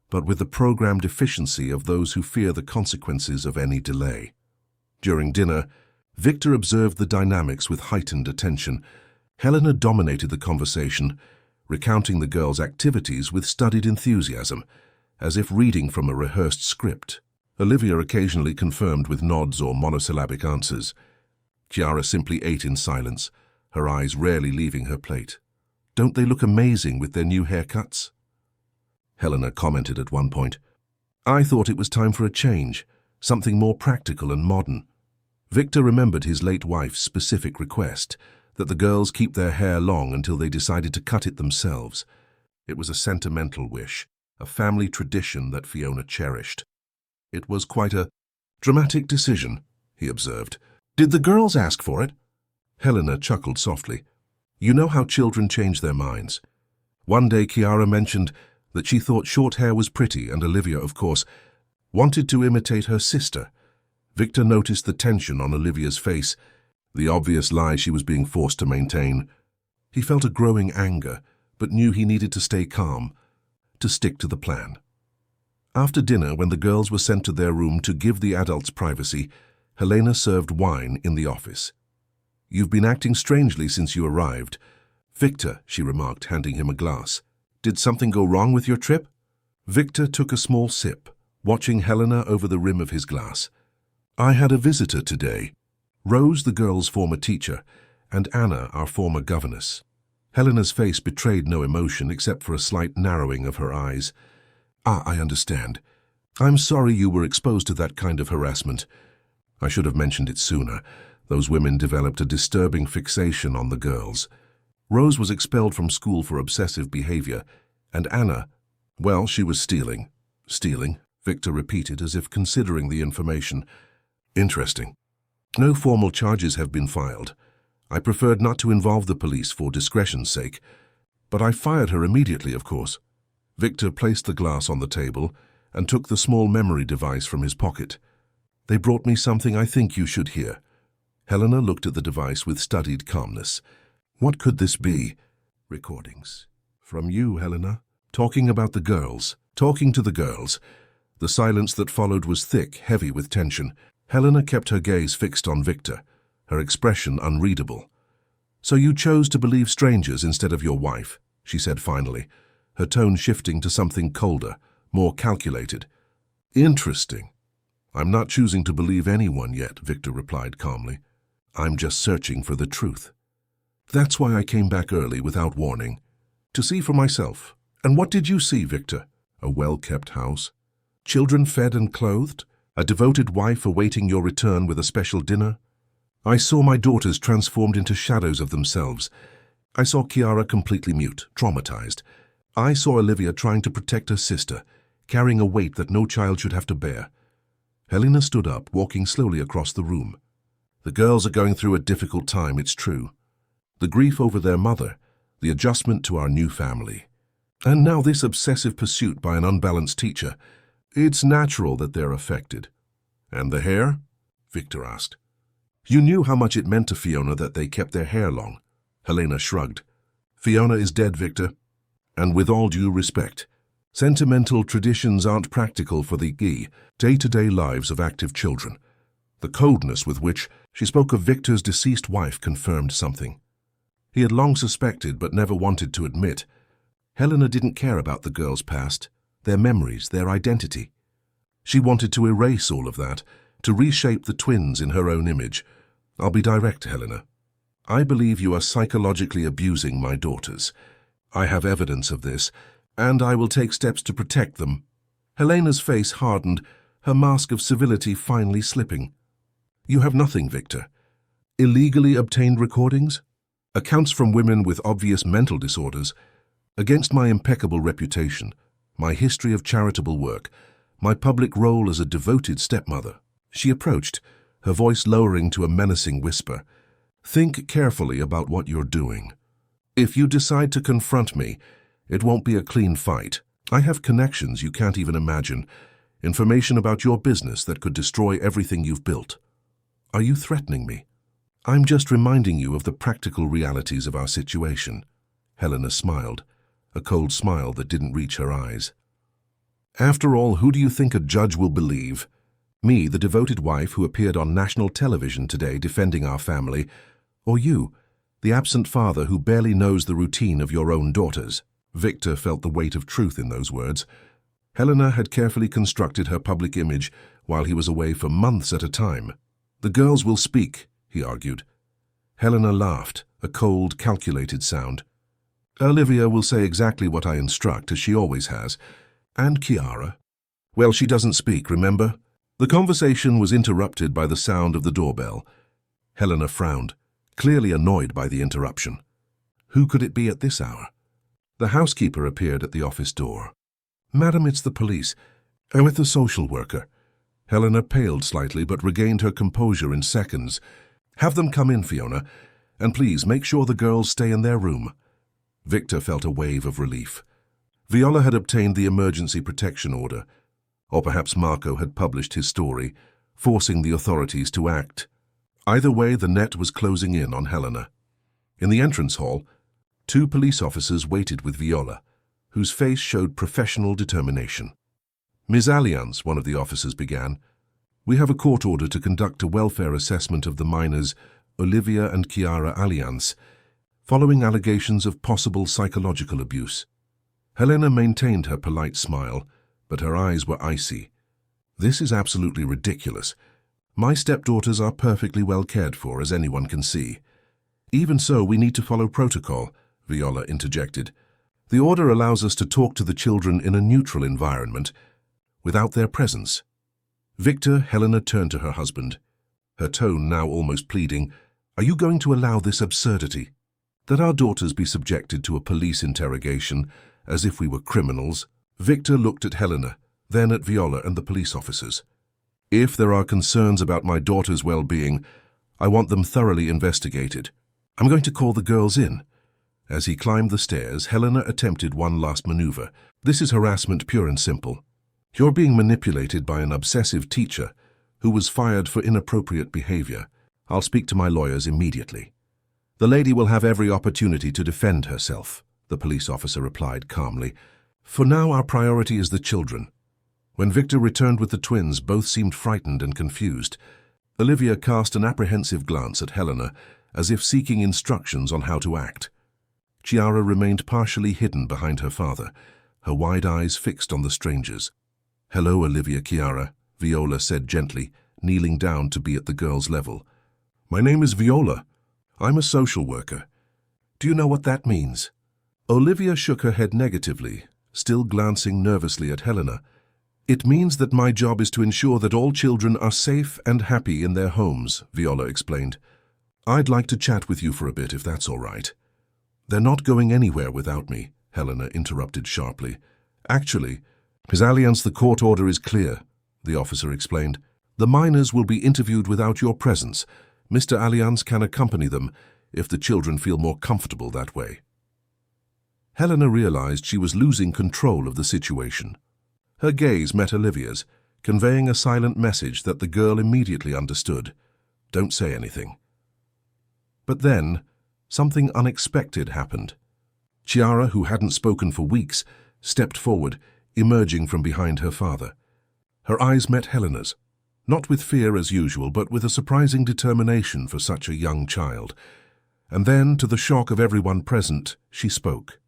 but with the programmed efficiency of those who fear the consequences of any delay. During dinner, Victor observed the dynamics with heightened attention. Helena dominated the conversation, recounting the girls' activities with studied enthusiasm, as if reading from a rehearsed script. Olivia occasionally confirmed with nods or monosyllabic answers. Chiara simply ate in silence, her eyes rarely leaving her plate. Don't they look amazing with their new haircuts? Helena commented at one point. I thought it was time for a change, something more practical and modern. Victor remembered his late wife's specific request, that the girls keep their hair long until they decided to cut it themselves. It was a sentimental wish, a family tradition that Fiona cherished. It was quite a dramatic decision, he observed. Did the girls ask for it? Helena chuckled softly. You know how children change their minds. One day Chiara mentioned that she thought short hair was pretty, and Olivia, of course, wanted to imitate her sister. Victor noticed the tension on Olivia's face, the obvious lie she was being forced to maintain. He felt a growing anger, but knew he needed to stay calm, to stick to the plan. After dinner, when the girls were sent to their room to give the adults privacy, Helena served wine in the office. You've been acting strangely since you arrived. Victor, she remarked, handing him a glass. Did something go wrong with your trip? Victor took a small sip, watching Helena over the rim of his glass. I had a visitor today. Rose, the girl's former teacher, and Anna, our former governess. Helena's face betrayed no emotion except for a slight narrowing of her eyes. I understand. I'm sorry you were exposed to that kind of harassment. I should have mentioned it sooner. Those women developed a disturbing fixation on the girls. Rose was expelled from school for obsessive behavior, and Anna, well, she was stealing. Stealing, Victor repeated as if considering the information. Interesting. No formal charges have been filed. I preferred not to involve the police for discretion's sake, but I fired her immediately, of course. Victor placed the glass on the table and took the small memory device from his pocket. They brought me something I think you should hear. Helena looked at the device with studied calmness. What could this be? Recordings. From you, Helena. Talking about the girls. Talking to the girls. The silence that followed was thick, heavy with tension. Helena kept her gaze fixed on Victor, her expression unreadable. So you chose to believe strangers instead of your wife, she said finally, her tone shifting to something colder, more calculated. Interesting. I'm not choosing to believe anyone yet, Victor replied calmly. I'm just searching for the truth. That's why I came back early without warning. To see for myself. And what did you see, Victor? A well-kept house? Children fed and clothed? A devoted wife awaiting your return with a special dinner? I saw my daughters transformed into shadows of themselves. I saw Chiara completely mute, traumatized. I saw Olivia trying to protect her sister, carrying a weight that no child should have to bear. Helena stood up, walking slowly across the room. The girls are going through a difficult time, it's true. The grief over their mother, the adjustment to our new family. And now this obsessive pursuit by an unbalanced teacher. It's natural that they're affected. And the hair? Victor asked. You knew how much it meant to Fiona that they kept their hair long. Helena shrugged. Fiona is dead, Victor. And with all due respect, Sentimental traditions aren't practical for the day-to-day lives of active children. The coldness with which she spoke of Victor's deceased wife confirmed something he had long suspected but never wanted to admit. Helena didn't care about the girl's past, their memories, their identity. She wanted to erase all of that, to reshape the twins in her own image. I'll be direct, Helena. I believe you are psychologically abusing my daughters. I have evidence of this, and I will take steps to protect them. Helena's face hardened, her mask of civility finally slipping. You have nothing, Victor. Illegally obtained recordings? Accounts from women with obvious mental disorders? Against my impeccable reputation, my history of charitable work, my public role as a devoted stepmother. She approached, her voice lowering to a menacing whisper. Think carefully about what you're doing. If you decide to confront me, it won't be a clean fight. I have connections you can't even imagine, information about your business that could destroy everything you've built. Are you threatening me? I'm just reminding you of the practical realities of our situation. Helena smiled, a cold smile that didn't reach her eyes. After all, who do you think a judge will believe? Me, the devoted wife who appeared on national television today defending our family, or you, the absent father who barely knows the routine of your own daughters? Victor felt the weight of truth in those words. Helena had carefully constructed her public image while he was away for months at a time. The girls will speak, he argued. Helena laughed, a cold, calculated sound. Olivia will say exactly what I instruct, as she always has. And Kiara? Well, she doesn't speak, remember? The conversation was interrupted by the sound of the doorbell. Helena frowned, clearly annoyed by the interruption. Who could it be at this hour? The housekeeper appeared at the office door. Madam, it's the police. I'm with the social worker. Helena paled slightly but regained her composure in seconds. Have them come in, Fiona, and please make sure the girls stay in their room. Victor felt a wave of relief. Viola had obtained the emergency protection order, or perhaps Marco had published his story, forcing the authorities to act. Either way, the net was closing in on Helena. In the entrance hall, 2 police officers waited with Viola, whose face showed professional determination. Ms. Allianz, one of the officers began, we have a court order to conduct a welfare assessment of the minors Olivia and Kiara Allianz, following allegations of possible psychological abuse. Helena maintained her polite smile, but her eyes were icy. This is absolutely ridiculous. My stepdaughters are perfectly well cared for, as anyone can see. Even so, we need to follow protocol, Viola interjected. The order allows us to talk to the children in a neutral environment, without their presence. Victor, Helena turned to her husband, her tone now almost pleading. Are you going to allow this absurdity? That our daughters be subjected to a police interrogation, as if we were criminals? Victor looked at Helena, then at Viola and the police officers. If there are concerns about my daughter's well-being, I want them thoroughly investigated. I'm going to call the girls in. As he climbed the stairs, Helena attempted one last maneuver. This is harassment pure and simple. You're being manipulated by an obsessive teacher who was fired for inappropriate behavior. I'll speak to my lawyers immediately. The lady will have every opportunity to defend herself, the police officer replied calmly. For now, our priority is the children. When Victor returned with the twins, both seemed frightened and confused. Olivia cast an apprehensive glance at Helena, as if seeking instructions on how to act. Chiara remained partially hidden behind her father, her wide eyes fixed on the strangers. Hello, Olivia, Chiara, Viola said gently, kneeling down to be at the girl's level. My name is Viola. I'm a social worker. Do you know what that means? Olivia shook her head negatively, still glancing nervously at Helena. It means that my job is to ensure that all children are safe and happy in their homes, Viola explained. I'd like to chat with you for a bit, if that's all right. They're not going anywhere without me, Helena interrupted sharply. Actually, Ms. Allianz, the court order is clear, the officer explained. The minors will be interviewed without your presence. Mr. Allianz can accompany them if the children feel more comfortable that way. Helena realized she was losing control of the situation. Her gaze met Olivia's, conveying a silent message that the girl immediately understood. Don't say anything. But then, something unexpected happened. Chiara, who hadn't spoken for weeks, stepped forward, emerging from behind her father. Her eyes met Helena's, not with fear as usual, but with a surprising determination for such a young child. And then, to the shock of everyone present, she spoke.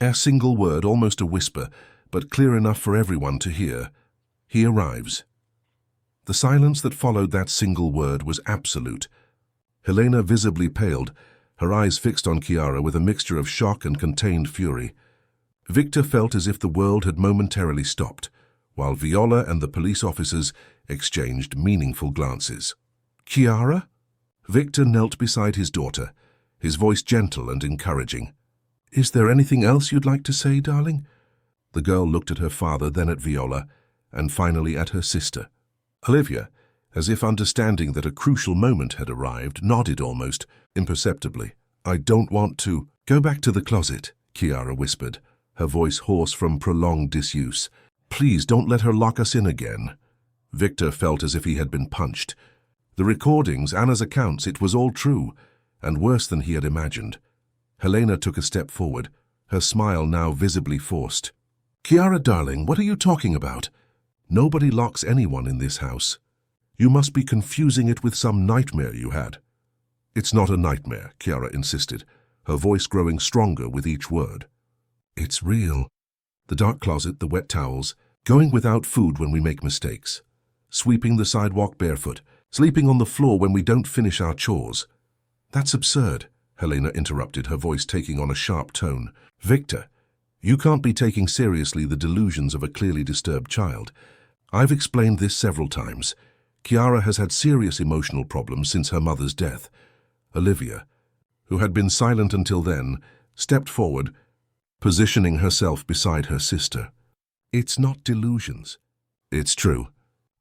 A single word, almost a whisper, but clear enough for everyone to hear. He arrives. The silence that followed that single word was absolute. Helena visibly paled, her eyes fixed on Chiara with a mixture of shock and contained fury. Victor felt as if the world had momentarily stopped, while Viola and the police officers exchanged meaningful glances. "Chiara?" Victor knelt beside his daughter, his voice gentle and encouraging. "Is there anything else you'd like to say, darling?" The girl looked at her father, then at Viola, and finally at her sister. Olivia, as if understanding that a crucial moment had arrived, nodded almost imperceptibly. "I don't want to." "Go back to the closet," Chiara whispered, her voice hoarse from prolonged disuse. "Please don't let her lock us in again." Victor felt as if he had been punched. The recordings, Anna's accounts, it was all true, and worse than he had imagined. Helena took a step forward, her smile now visibly forced. "Chiara, darling, what are you talking about? Nobody locks anyone in this house. You must be confusing it with some nightmare you had." "It's not a nightmare," Chiara insisted, her voice growing stronger with each word. "It's real. The dark closet, the wet towels, going without food when we make mistakes, sweeping the sidewalk barefoot, sleeping on the floor when we don't finish our chores." "That's absurd," Helena interrupted, her voice taking on a sharp tone. "Victor, you can't be taking seriously the delusions of a clearly disturbed child. I've explained this several times. Chiara has had serious emotional problems since her mother's death." Olivia, who had been silent until then, stepped forward, positioning herself beside her sister. "It's not delusions. It's true.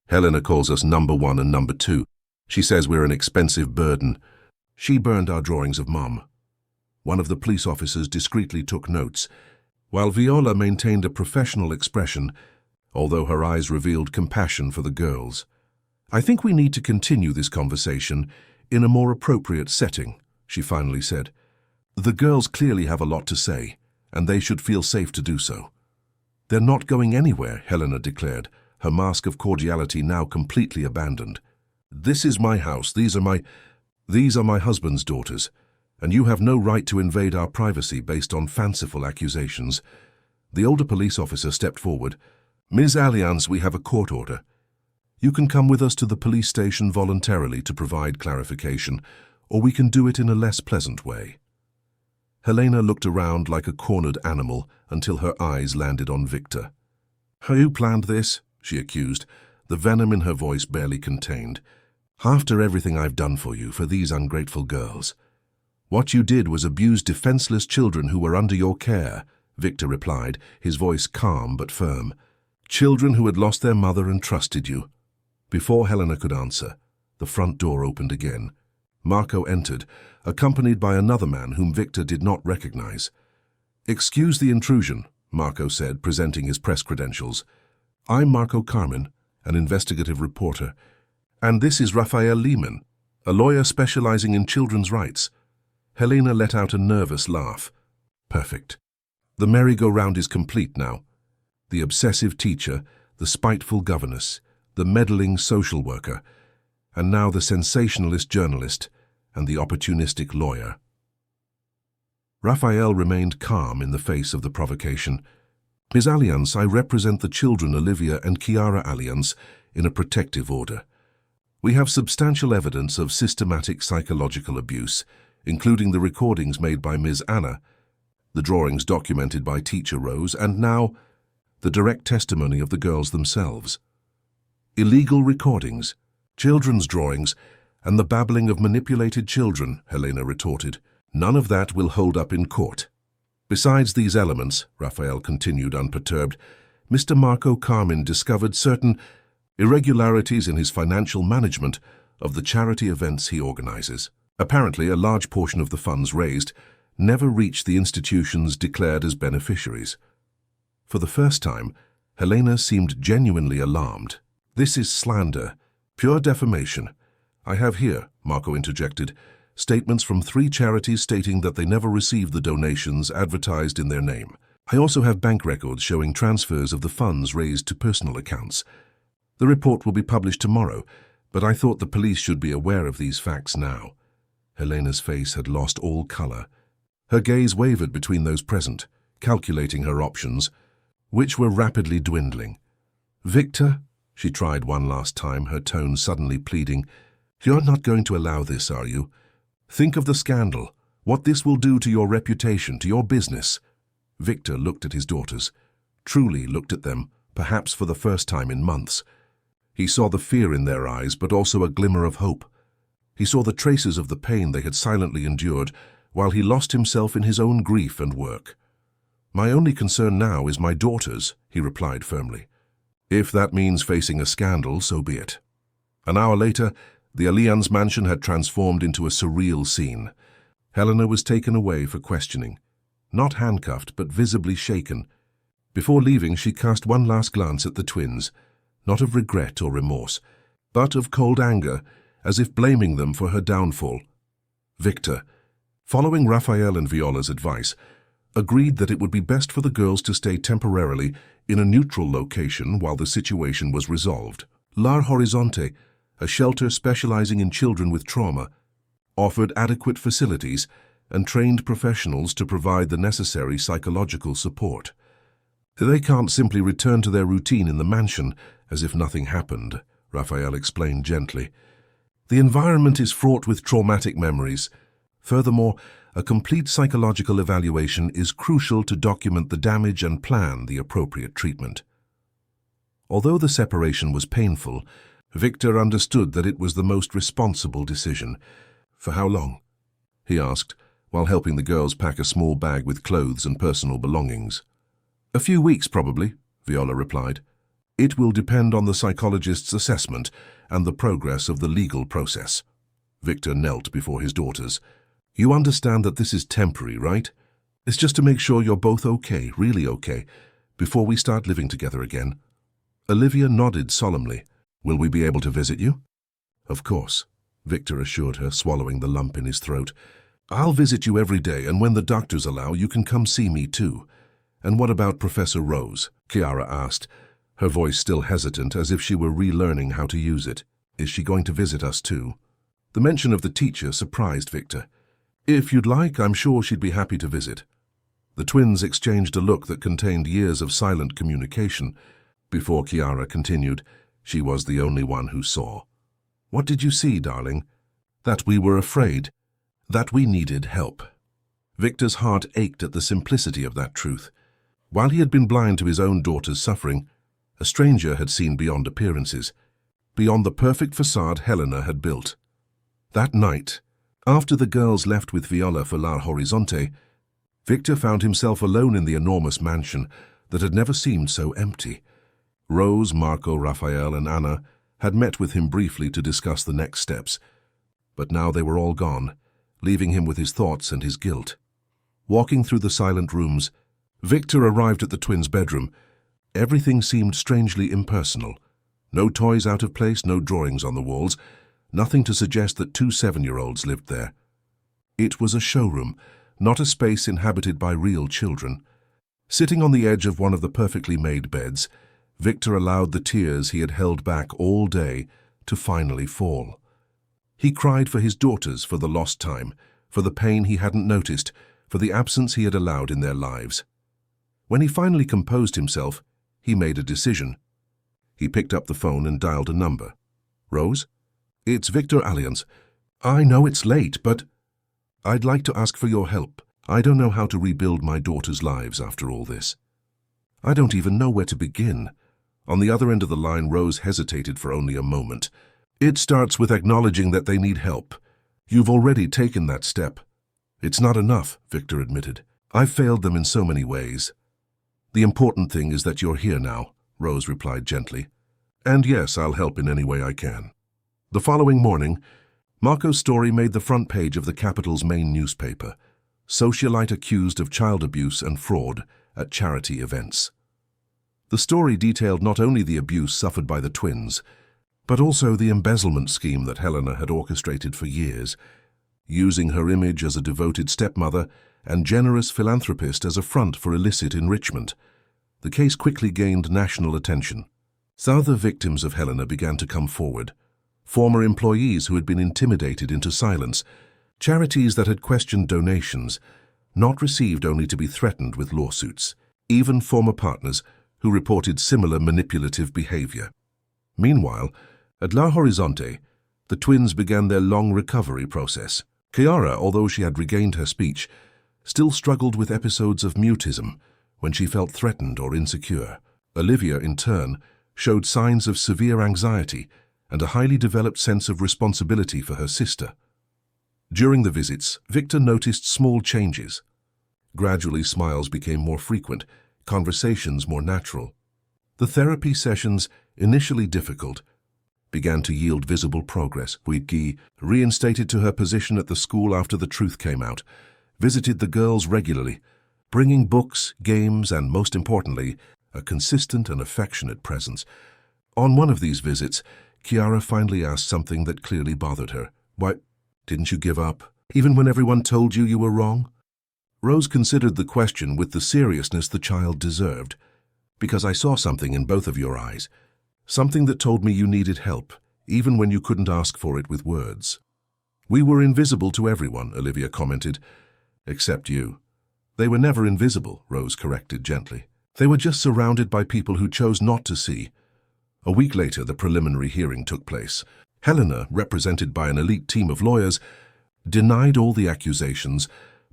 Helena calls us number one and number two. She says we're an expensive burden. She burned our drawings of Mom." One of the police officers discreetly took notes, while Viola maintained a professional expression, although her eyes revealed compassion for the girls. "I think we need to continue this conversation in a more appropriate setting," she finally said. "The girls clearly have a lot to say, and they should feel safe to do so." "They're not going anywhere," Helena declared, her mask of cordiality now completely abandoned. "This is my house. These are my husband's daughters, and you have no right to invade our privacy based on fanciful accusations." The older police officer stepped forward. "Ms. Allianz, we have a court order. You can come with us to the police station voluntarily to provide clarification, or we can do it in a less pleasant way." Helena looked around like a cornered animal until her eyes landed on Victor. "You planned this?" she accused, the venom in her voice barely contained. "After everything I've done for you, for these ungrateful girls." "What you did was abuse defenseless children who were under your care," Victor replied, his voice calm but firm. "Children who had lost their mother and trusted you." Before Helena could answer, the front door opened again. Marco entered, accompanied by another man whom Victor did not recognize. "Excuse the intrusion," Marco said, presenting his press credentials. "I'm Marco Carmen, an investigative reporter, and this is Raphael Lehman, a lawyer specializing in children's rights." Helena let out a nervous laugh. "Perfect. The merry-go-round is complete now. The obsessive teacher, the spiteful governess, the meddling social worker, and now the sensationalist journalist and the opportunistic lawyer." Raphael remained calm in the face of the provocation. "Ms. Allianz, I represent the children Olivia and Chiara Allianz in a protective order. We have substantial evidence of systematic psychological abuse, including the recordings made by Ms. Anna, the drawings documented by teacher Rose, and now the direct testimony of the girls themselves. Illegal recordings, children's drawings, and the babbling of manipulated children," Helena retorted. "None of that will hold up in court. Besides these elements," Raphael continued unperturbed, "Mr. Marco Carmen discovered certain irregularities in his financial management of the charity events he organizes. Apparently, a large portion of the funds raised never reached the institutions declared as beneficiaries." For the first time, Helena seemed genuinely alarmed. "This is slander, pure defamation. I have here," Marco interjected, "statements from 3 charities stating that they never received the donations advertised in their name. I also have bank records showing transfers of the funds raised to personal accounts. The report will be published tomorrow, but I thought the police should be aware of these facts now. Helena's face had lost all color. Her gaze wavered between those present, calculating her options, which were rapidly dwindling. "Victor," she tried one last time, her tone suddenly pleading, "you're not going to allow this, are you? Think of the scandal, what this will do to your reputation, to your business." Victor looked at his daughters, truly looked at them, perhaps for the first time in months. He saw the fear in their eyes, but also a glimmer of hope. He saw the traces of the pain they had silently endured, while he lost himself in his own grief and work. "My only concern now is my daughters," he replied firmly. "If that means facing a scandal, so be it." An hour later, the Allianz mansion had transformed into a surreal scene. Helena was taken away for questioning. Not handcuffed, but visibly shaken. Before leaving, she cast one last glance at the twins, not of regret or remorse, but of cold anger, as if blaming them for her downfall. Victor, following Raphael and Viola's advice, agreed that it would be best for the girls to stay temporarily in a neutral location while the situation was resolved. Lar Horizonte, a shelter specializing in children with trauma, offered adequate facilities and trained professionals to provide the necessary psychological support. "They can't simply return to their routine in the mansion as if nothing happened," Raphael explained gently. "The environment is fraught with traumatic memories. Furthermore, a complete psychological evaluation is crucial to document the damage and plan the appropriate treatment." Although the separation was painful, Victor understood that it was the most responsible decision. "For how long?" he asked, while helping the girls pack a small bag with clothes and personal belongings. "A few weeks, probably," Viola replied. "It will depend on the psychologist's assessment and the progress of the legal process." Victor knelt before his daughters. "You understand that this is temporary, right? It's just to make sure you're both okay, really okay, before we start living together again." Olivia nodded solemnly. "Will we be able to visit you?" "Of course," Victor assured her, swallowing the lump in his throat. "I'll visit you every day, and when the doctors allow, you can come see me too." "And what about Professor Rose?" Chiara asked, her voice still hesitant, as if she were relearning how to use it. "Is she going to visit us too?" The mention of the teacher surprised Victor. "If you'd like, I'm sure she'd be happy to visit." The twins exchanged a look that contained years of silent communication. Before Chiara continued, she was the only one who saw. "What did you see, darling?" "That we were afraid. That we needed help." Victor's heart ached at the simplicity of that truth. While he had been blind to his own daughter's suffering, a stranger had seen beyond appearances, beyond the perfect facade Helena had built. That night, after the girls left with Viola for Lar Horizonte, Victor found himself alone in the enormous mansion that had never seemed so empty. Rose, Marco, Raphael, and Anna had met with him briefly to discuss the next steps, but now they were all gone, leaving him with his thoughts and his guilt. Walking through the silent rooms, Victor arrived at the twins' bedroom. Everything seemed strangely impersonal. No toys out of place, no drawings on the walls, nothing to suggest that two 7-year-olds lived there. It was a showroom, not a space inhabited by real children. Sitting on the edge of one of the perfectly made beds, Victor allowed the tears he had held back all day to finally fall. He cried for his daughters, for the lost time, for the pain he hadn't noticed, for the absence he had allowed in their lives. When he finally composed himself, he made a decision. He picked up the phone and dialed a number. "Rose? It's Victor Allianz. I know it's late, but I'd like to ask for your help. I don't know how to rebuild my daughters' lives after all this. I don't even know where to begin." On the other end of the line, Rose hesitated for only a moment. "It starts with acknowledging that they need help. You've already taken that step." "It's not enough," Victor admitted. "I've failed them in so many ways." "The important thing is that you're here now," Rose replied gently. "And yes, I'll help in any way I can." The following morning, Marco's story made the front page of the capital's main newspaper. Socialite accused of child abuse and fraud at charity events. The story detailed not only the abuse suffered by the twins, but also the embezzlement scheme that Helena had orchestrated for years. using her image as a devoted stepmother and generous philanthropist as a front for illicit enrichment. The case quickly gained national attention. Other victims of Helena began to come forward. Former employees who had been intimidated into silence, charities that had questioned donations, not received only to be threatened with lawsuits, even former partners who reported similar manipulative behavior. Meanwhile, at La Horizonte, the twins began their long recovery process. Chiara, although she had regained her speech, still struggled with episodes of mutism when she felt threatened or insecure. Olivia, in turn, showed signs of severe anxiety and a highly developed sense of responsibility for her sister. During the visits, Victor noticed small changes. Gradually, smiles became more frequent, conversations more natural. The therapy sessions, initially difficult, began to yield visible progress. Guy, reinstated to her position at the school after the truth came out, visited the girls regularly, bringing books, games, and, most importantly, a consistent and affectionate presence. On one of these visits, Chiara finally asked something that clearly bothered her. "Why, didn't you give up, even when everyone told you you were wrong?" Rose considered the question with the seriousness the child deserved. "Because I saw something in both of your eyes. Something that told me you needed help, even when you couldn't ask for it with words." "We were invisible to everyone," Olivia commented. "Except you." "They were never invisible," Rose corrected gently. "They were just surrounded by people who chose not to see." A week later, the preliminary hearing took place. Helena, represented by an elite team of lawyers, denied all the accusations,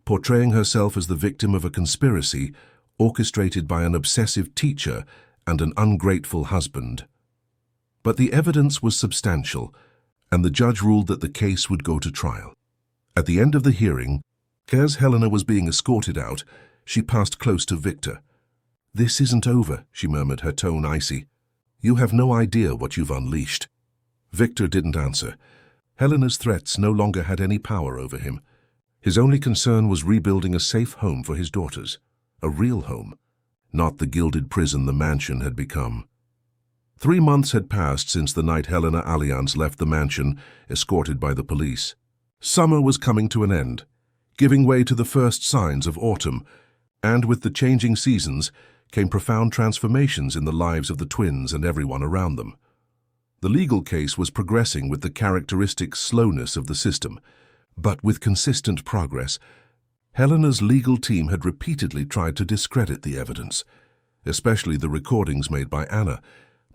portraying herself as the victim of a conspiracy orchestrated by an obsessive teacher and an ungrateful husband. But the evidence was substantial, and the judge ruled that the case would go to trial. At the end of the hearing, as Helena was being escorted out, she passed close to Victor. "This isn't over," she murmured, her tone icy. "You have no idea what you've unleashed." Victor didn't answer. Helena's threats no longer had any power over him. His only concern was rebuilding a safe home for his daughters, a real home, not the gilded prison the mansion had become. 3 months had passed since the night Helena Allianz left the mansion, escorted by the police. Summer was coming to an end, giving way to the first signs of autumn, and with the changing seasons came profound transformations in the lives of the twins and everyone around them. The legal case was progressing with the characteristic slowness of the system, but with consistent progress. Helena's legal team had repeatedly tried to discredit the evidence, especially the recordings made by Anna,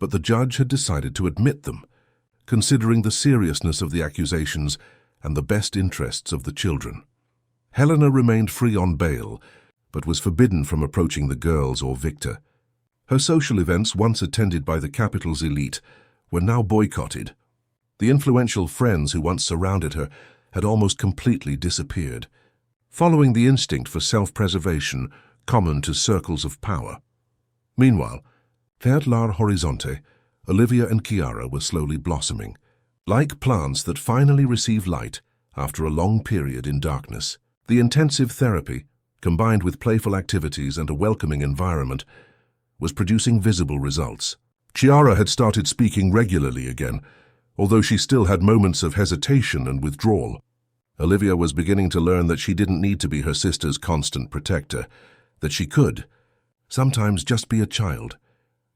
but the judge had decided to admit them, considering the seriousness of the accusations and the best interests of the children. Helena remained free on bail, but was forbidden from approaching the girls or Victor. Her social events, once attended by the capital's elite, were now boycotted. The influential friends who once surrounded her had almost completely disappeared, following the instinct for self-preservation common to circles of power. Meanwhile, at La Horizonte, Olivia and Chiara were slowly blossoming, like plants that finally receive light after a long period in darkness. The intensive therapy, combined with playful activities and a welcoming environment, was producing visible results. Chiara had started speaking regularly again, although she still had moments of hesitation and withdrawal. Olivia was beginning to learn that she didn't need to be her sister's constant protector, that she could sometimes just be a child.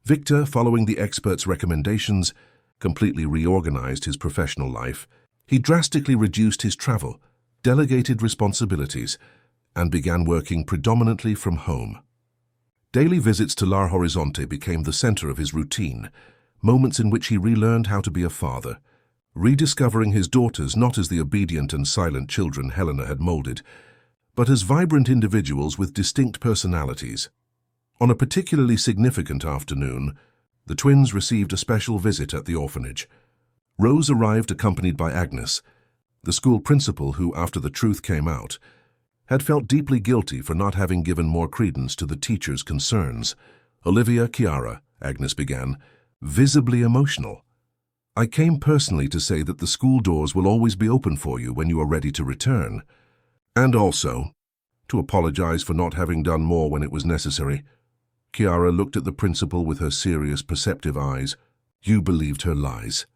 Victor, following the experts' recommendations, completely reorganized his professional life. He drastically reduced his travel, delegated responsibilities, and began working predominantly from home. Daily visits to La Horizonte became the center of his routine, moments in which he relearned how to be a father, rediscovering his daughters not as the obedient and silent children Helena had molded, but as vibrant individuals with distinct personalities. On a particularly significant afternoon, the twins received a special visit at the orphanage. Rose arrived accompanied by Agnes, the school principal who, after the truth came out, had felt deeply guilty for not having given more credence to the teacher's concerns. "Olivia, Chiara," Agnes began, visibly emotional. "I came personally to say that the school doors will always be open for you when you are ready to return. And also, to apologize for not having done more when it was necessary." Chiara looked at the principal with her serious, perceptive eyes. "You believed her lies."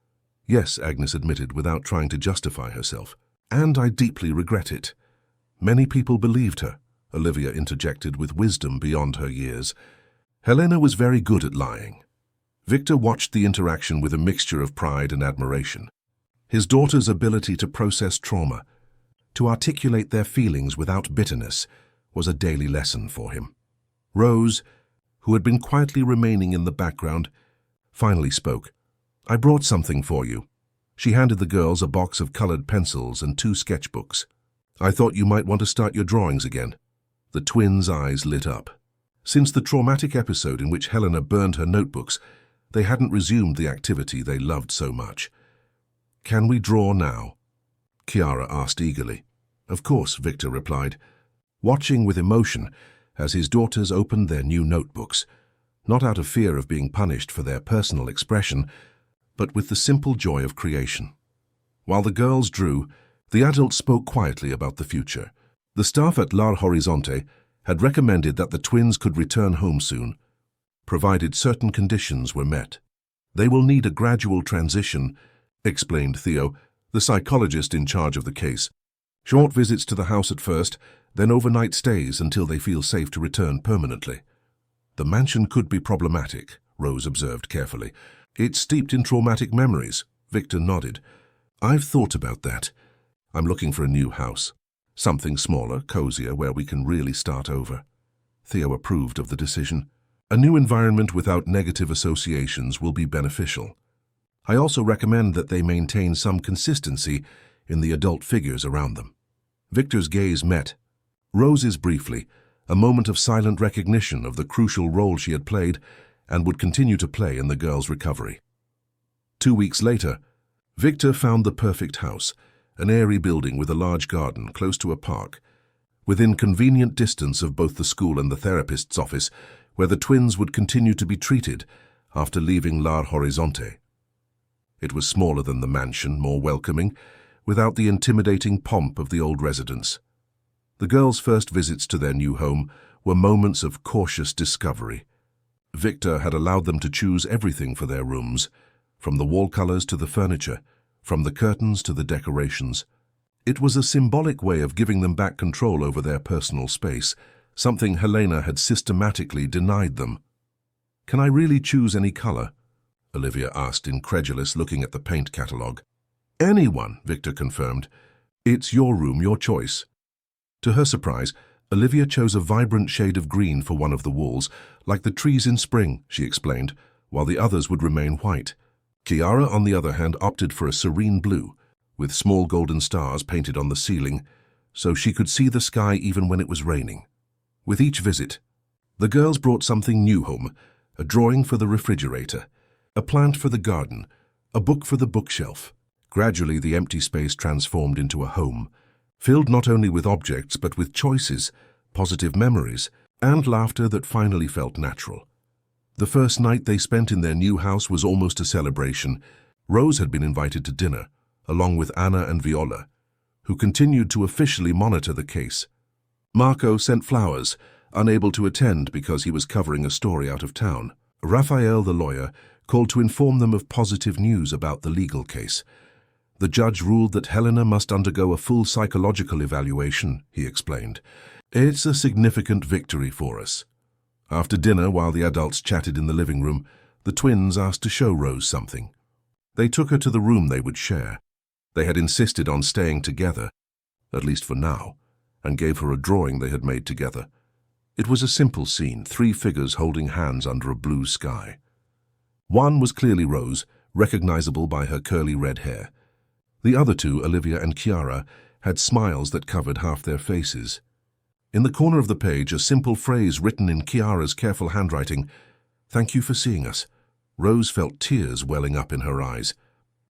"Yes," Agnes admitted without trying to justify herself. And I deeply regret it. Many people believed her, Olivia interjected with wisdom beyond her years. Helena was very good at lying. Victor watched the interaction with a mixture of pride and admiration. His daughter's ability to process trauma, to articulate their feelings without bitterness, was a daily lesson for him. Rose, who had been quietly remaining in the background, finally spoke. "I brought something for you." She handed the girls a box of colored pencils and 2 sketchbooks. "I thought you might want to start your drawings again." The twins' eyes lit up. Since the traumatic episode in which Helena burned her notebooks, they hadn't resumed the activity they loved so much. "Can we draw now?" Chiara asked eagerly. "Of course," Victor replied, watching with emotion as his daughters opened their new notebooks, not out of fear of being punished for their personal expression, but with the simple joy of creation. While the girls drew, the adults spoke quietly about the future. The staff at La Horizonte had recommended that the twins could return home soon, provided certain conditions were met. "They will need a gradual transition," explained Theo, the psychologist in charge of the case. "Short visits to the house at first, then overnight stays until they feel safe to return permanently." "The mansion could be problematic," Rose observed carefully. "It's steeped in traumatic memories." Victor nodded. "I've thought about that. I'm looking for a new house. Something smaller, cozier, where we can really start over." Theo approved of the decision. "A new environment without negative associations will be beneficial. I also recommend that they maintain some consistency in the adult figures around them." Victor's gaze met Rose's briefly, a moment of silent recognition of the crucial role she had played and would continue to play in the girls' recovery. 2 weeks later, Victor found the perfect house, an airy building with a large garden close to a park, within convenient distance of both the school and the therapist's office, where the twins would continue to be treated after leaving La Horizonte. It was smaller than the mansion, more welcoming, without the intimidating pomp of the old residence. The girls' first visits to their new home were moments of cautious discovery. Victor had allowed them to choose everything for their rooms, from the wall colors to the furniture, from the curtains to the decorations. It was a symbolic way of giving them back control over their personal space, something Helena had systematically denied them. "Can I really choose any color?" Olivia asked, incredulous, looking at the paint catalogue. "Anyone," Victor confirmed. "It's your room, your choice." To her surprise, Olivia chose a vibrant shade of green for one of the walls, like the trees in spring, she explained, while the others would remain white. Chiara, on the other hand, opted for a serene blue, with small golden stars painted on the ceiling, so she could see the sky even when it was raining. With each visit, the girls brought something new home: a drawing for the refrigerator, a plant for the garden, a book for the bookshelf. Gradually, the empty space transformed into a home, filled not only with objects but with choices, positive memories, and laughter that finally felt natural. The first night they spent in their new house was almost a celebration. Rose had been invited to dinner, along with Anna and Viola, who continued to officially monitor the case. Marco sent flowers, unable to attend because he was covering a story out of town. Raphael, the lawyer, called to inform them of positive news about the legal case. The judge ruled that Helena must undergo a full psychological evaluation, he explained. "It's a significant victory for us." After dinner, while the adults chatted in the living room, the twins asked to show Rose something. They took her to the room they would share. They had insisted on staying together, at least for now, and gave her a drawing they had made together. It was a simple scene, 3 figures holding hands under a blue sky. One was clearly Rose, recognizable by her curly red hair. The other 2, Olivia and Chiara, had smiles that covered half their faces. In the corner of the page, a simple phrase written in Chiara's careful handwriting: "Thank you for seeing us." Rose felt tears welling up in her eyes.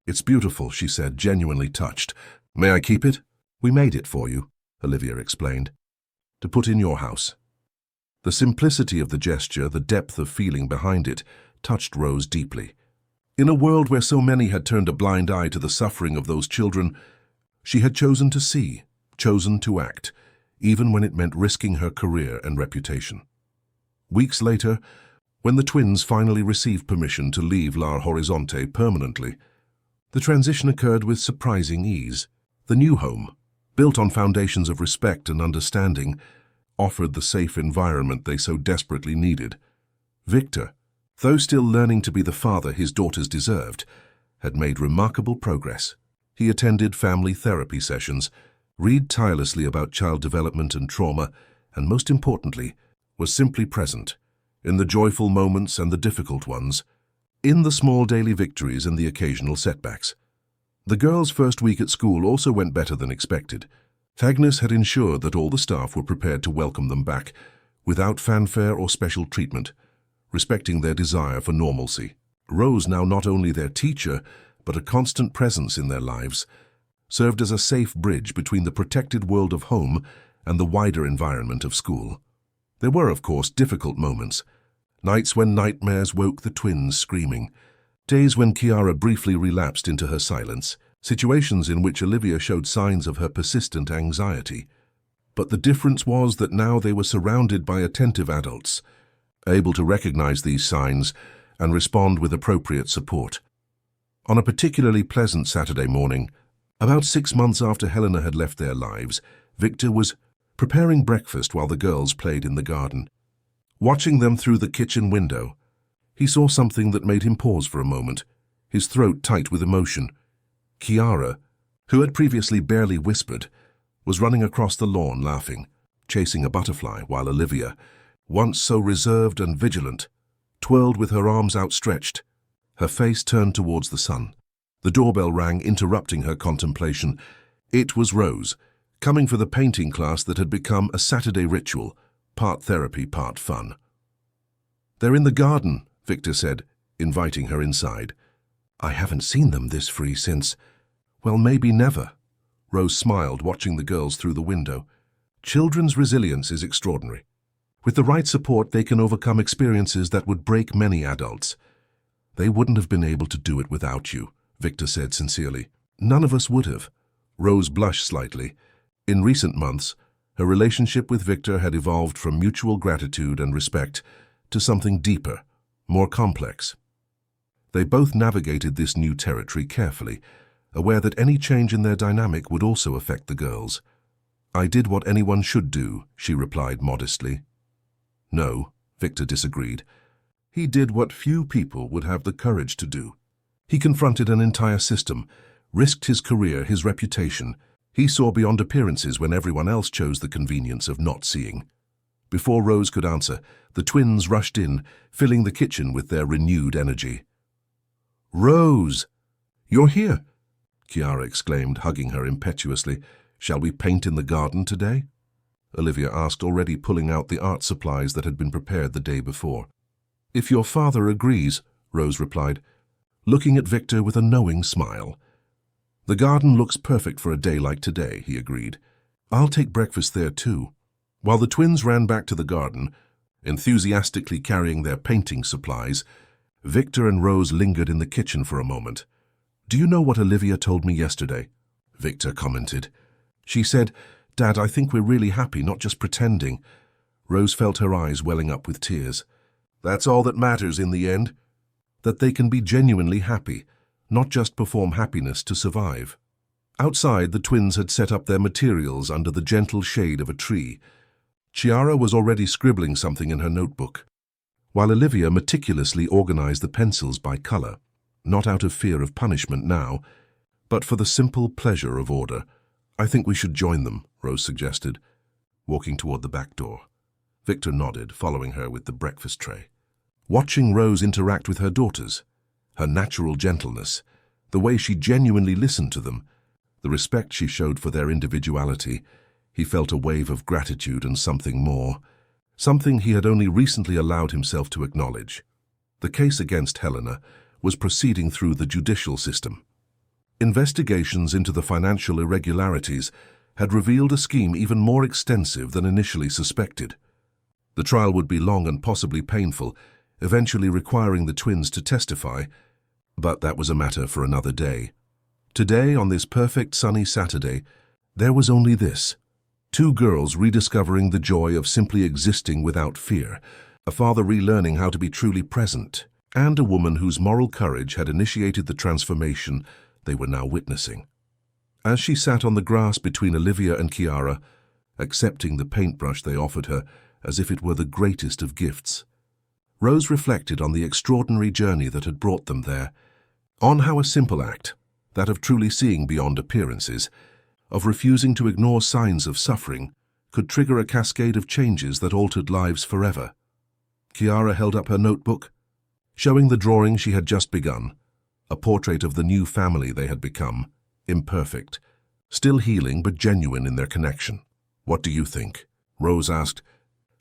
"It's beautiful," she said, genuinely touched. "May I keep it?" "We made it for you," Olivia explained, "to put in your house." The simplicity of the gesture, the depth of feeling behind it, touched Rose deeply. In a world where so many had turned a blind eye to the suffering of those children, she had chosen to see, chosen to act, even when it meant risking her career and reputation. Weeks later, when the twins finally received permission to leave La Horizonte permanently, the transition occurred with surprising ease. The new home, built on foundations of respect and understanding, offered the safe environment they so desperately needed. Victor, though still learning to be the father his daughters deserved, had made remarkable progress. He attended family therapy sessions, read tirelessly about child development and trauma, and most importantly, was simply present, in the joyful moments and the difficult ones, in the small daily victories and the occasional setbacks. The girls' first week at school also went better than expected. Agnes had ensured that all the staff were prepared to welcome them back, without fanfare or special treatment, respecting their desire for normalcy. Rose, now not only their teacher, but a constant presence in their lives, served as a safe bridge between the protected world of home and the wider environment of school. There were, of course, difficult moments, nights when nightmares woke the twins screaming, days when Kiara briefly relapsed into her silence, situations in which Olivia showed signs of her persistent anxiety. But the difference was that now they were surrounded by attentive adults, able to recognize these signs and respond with appropriate support. On a particularly pleasant Saturday morning, about 6 months after Helena had left their lives, Victor was preparing breakfast while the girls played in the garden. Watching them through the kitchen window, he saw something that made him pause for a moment, his throat tight with emotion. Kiara, who had previously barely whispered, was running across the lawn laughing, chasing a butterfly, while Olivia, once so reserved and vigilant, twirled with her arms outstretched, her face turned towards the sun. The doorbell rang, interrupting her contemplation. It was Rose, coming for the painting class that had become a Saturday ritual, part therapy, part fun. "They're in the garden," Victor said, inviting her inside. "I haven't seen them this free since, well, maybe never." Rose smiled, watching the girls through the window. "Children's resilience is extraordinary. With the right support, they can overcome experiences that would break many adults. They wouldn't have been able to do it without you," Victor said sincerely. "None of us would have." Rose blushed slightly. In recent months, her relationship with Victor had evolved from mutual gratitude and respect to something deeper, more complex. They both navigated this new territory carefully, aware that any change in their dynamic would also affect the girls. "I did what anyone should do," she replied modestly. "No," Victor disagreed. "He did what few people would have the courage to do. He confronted an entire system, risked his career, his reputation. He saw beyond appearances when everyone else chose the convenience of not seeing." Before Rose could answer, the twins rushed in, filling the kitchen with their renewed energy. "Rose, you're here!" Kiara exclaimed, hugging her impetuously. "Shall we paint in the garden today?" Olivia asked, already pulling out the art supplies that had been prepared the day before. "If your father agrees," Rose replied, looking at Victor with a knowing smile. "The garden looks perfect for a day like today," he agreed. "I'll take breakfast there too." While the twins ran back to the garden, enthusiastically carrying their painting supplies, Victor and Rose lingered in the kitchen for a moment. "Do you know what Olivia told me yesterday?" Victor commented. "She said, 'Dad, I think we're really happy, not just pretending.'" Rose felt her eyes welling up with tears. "That's all that matters in the end. That they can be genuinely happy, not just perform happiness to survive." Outside, the twins had set up their materials under the gentle shade of a tree. Chiara was already scribbling something in her notebook, while Olivia meticulously organized the pencils by color, not out of fear of punishment now, but for the simple pleasure of order. "I think we should join them," Rose suggested, walking toward the back door. Victor nodded, following her with the breakfast tray. Watching Rose interact with her daughters, her natural gentleness, the way she genuinely listened to them, the respect she showed for their individuality, he felt a wave of gratitude and something more, something he had only recently allowed himself to acknowledge. The case against Helena was proceeding through the judicial system. Investigations into the financial irregularities had revealed a scheme even more extensive than initially suspected. The trial would be long and possibly painful, eventually requiring the twins to testify, but that was a matter for another day. Today, on this perfect sunny Saturday, there was only this: two girls rediscovering the joy of simply existing without fear, a father relearning how to be truly present, and a woman whose moral courage had initiated the transformation they were now witnessing. As she sat on the grass between Olivia and Chiara, accepting the paintbrush they offered her as if it were the greatest of gifts, Rose reflected on the extraordinary journey that had brought them there, on how a simple act, that of truly seeing beyond appearances, of refusing to ignore signs of suffering, could trigger a cascade of changes that altered lives forever. Chiara held up her notebook, showing the drawing she had just begun, a portrait of the new family they had become, imperfect, still healing but genuine in their connection. "What do you think?" Rose asked,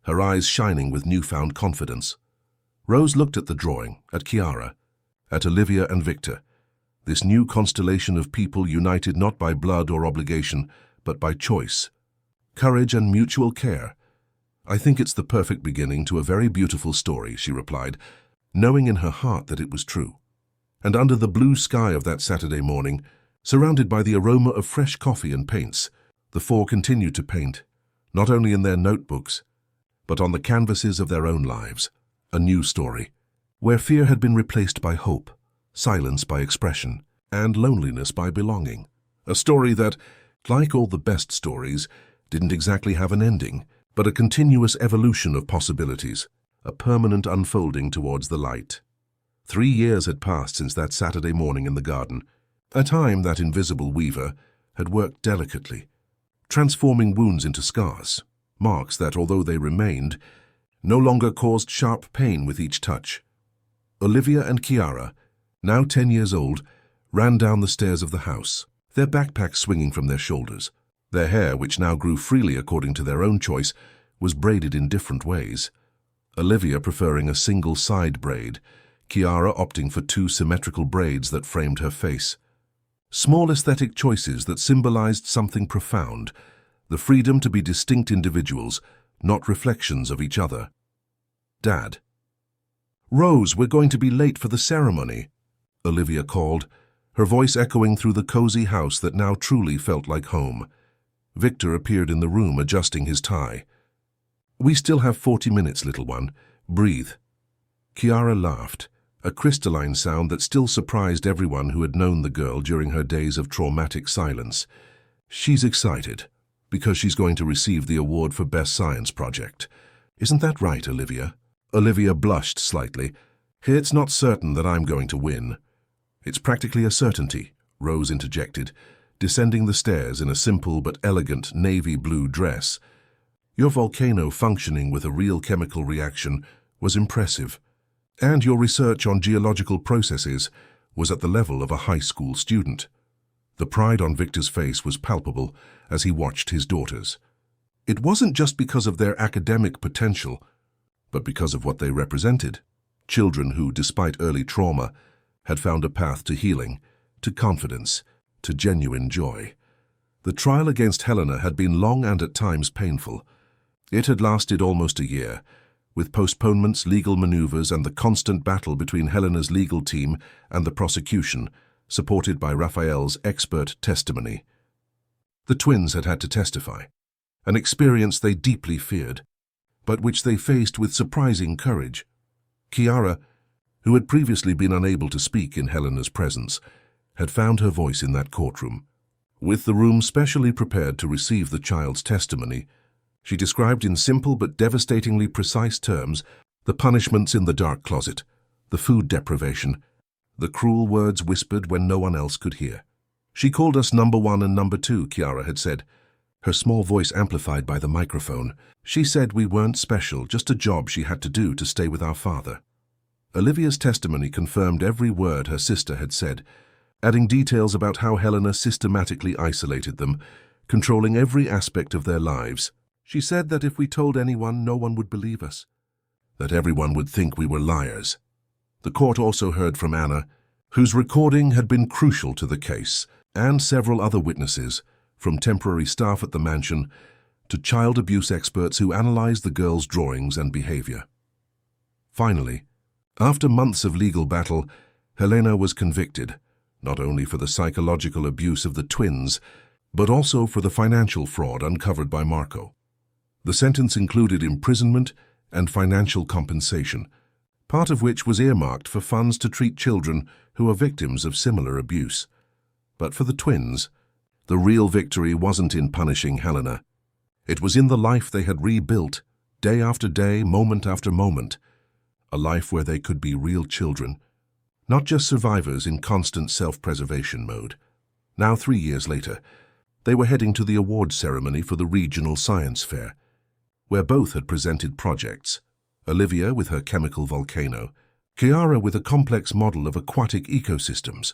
her eyes shining with newfound confidence. Rose looked at the drawing, at Chiara, at Olivia and Victor, this new constellation of people united not by blood or obligation, but by choice, courage and mutual care. "I think it's the perfect beginning to a very beautiful story," she replied, knowing in her heart that it was true. And under the blue sky of that Saturday morning, surrounded by the aroma of fresh coffee and paints, the four continued to paint, not only in their notebooks, but on the canvases of their own lives, a new story, where fear had been replaced by hope, silence by expression, and loneliness by belonging. A story that, like all the best stories, didn't exactly have an ending, but a continuous evolution of possibilities, a permanent unfolding towards the light. 3 years had passed since that Saturday morning in the garden, a time that invisible weaver had worked delicately, transforming wounds into scars, marks that, although they remained, no longer caused sharp pain with each touch. Olivia and Chiara, now 10 years old, ran down the stairs of the house, their backpacks swinging from their shoulders. Their hair, which now grew freely according to their own choice, was braided in different ways. Olivia preferring a single side braid, Chiara opting for 2 symmetrical braids that framed her face. Small aesthetic choices that symbolized something profound, the freedom to be distinct individuals, not reflections of each other. "Dad." "Rose, we're going to be late for the ceremony," Olivia called, her voice echoing through the cozy house that now truly felt like home. Victor appeared in the room, adjusting his tie. "We still have 40 minutes, little one. Breathe." Chiara laughed, a crystalline sound that still surprised everyone who had known the girl during her days of traumatic silence. "She's excited, because she's going to receive the award for Best Science Project. Isn't that right, Olivia?" Olivia blushed slightly. "It's not certain that I'm going to win." "It's practically a certainty," Rose interjected, descending the stairs in a simple but elegant navy blue dress. "Your volcano functioning with a real chemical reaction was impressive, and your research on geological processes was at the level of a high school student." The pride on Victor's face was palpable as he watched his daughters. It wasn't just because of their academic potential, but because of what they represented. Children who, despite early trauma, had found a path to healing, to confidence, to genuine joy. The trial against Helena had been long and at times painful. It had lasted almost a year, with postponements, legal maneuvers, and the constant battle between Helena's legal team and the prosecution, supported by Raphael's expert testimony. The twins had had to testify, an experience they deeply feared, but which they faced with surprising courage. Chiara, who had previously been unable to speak in Helena's presence, had found her voice in that courtroom. With the room specially prepared to receive the child's testimony, she described in simple but devastatingly precise terms the punishments in the dark closet, the food deprivation, the cruel words whispered when no one else could hear. "She called us number 1 and number 2, Chiara had said, her small voice amplified by the microphone. "She said we weren't special, just a job she had to do to stay with our father." Olivia's testimony confirmed every word her sister had said, adding details about how Helena systematically isolated them, controlling every aspect of their lives. She said that if we told anyone, no one would believe us, that everyone would think we were liars. The court also heard from Anna, whose recording had been crucial to the case, and several other witnesses, from temporary staff at the mansion to child abuse experts who analyzed the girl's drawings and behavior. Finally, after months of legal battle, Helena was convicted, not only for the psychological abuse of the twins, but also for the financial fraud uncovered by Marco. The sentence included imprisonment and financial compensation, part of which was earmarked for funds to treat children who are victims of similar abuse. But for the twins, The real victory wasn't in punishing Helena. It was in the life they had rebuilt, day after day, moment after moment. A life where they could be real children, not just survivors in constant self-preservation mode. Now, 3 years later, they were heading to the awards ceremony for the regional science fair, where both had presented projects. Olivia with her chemical volcano, Chiara with a complex model of aquatic ecosystems.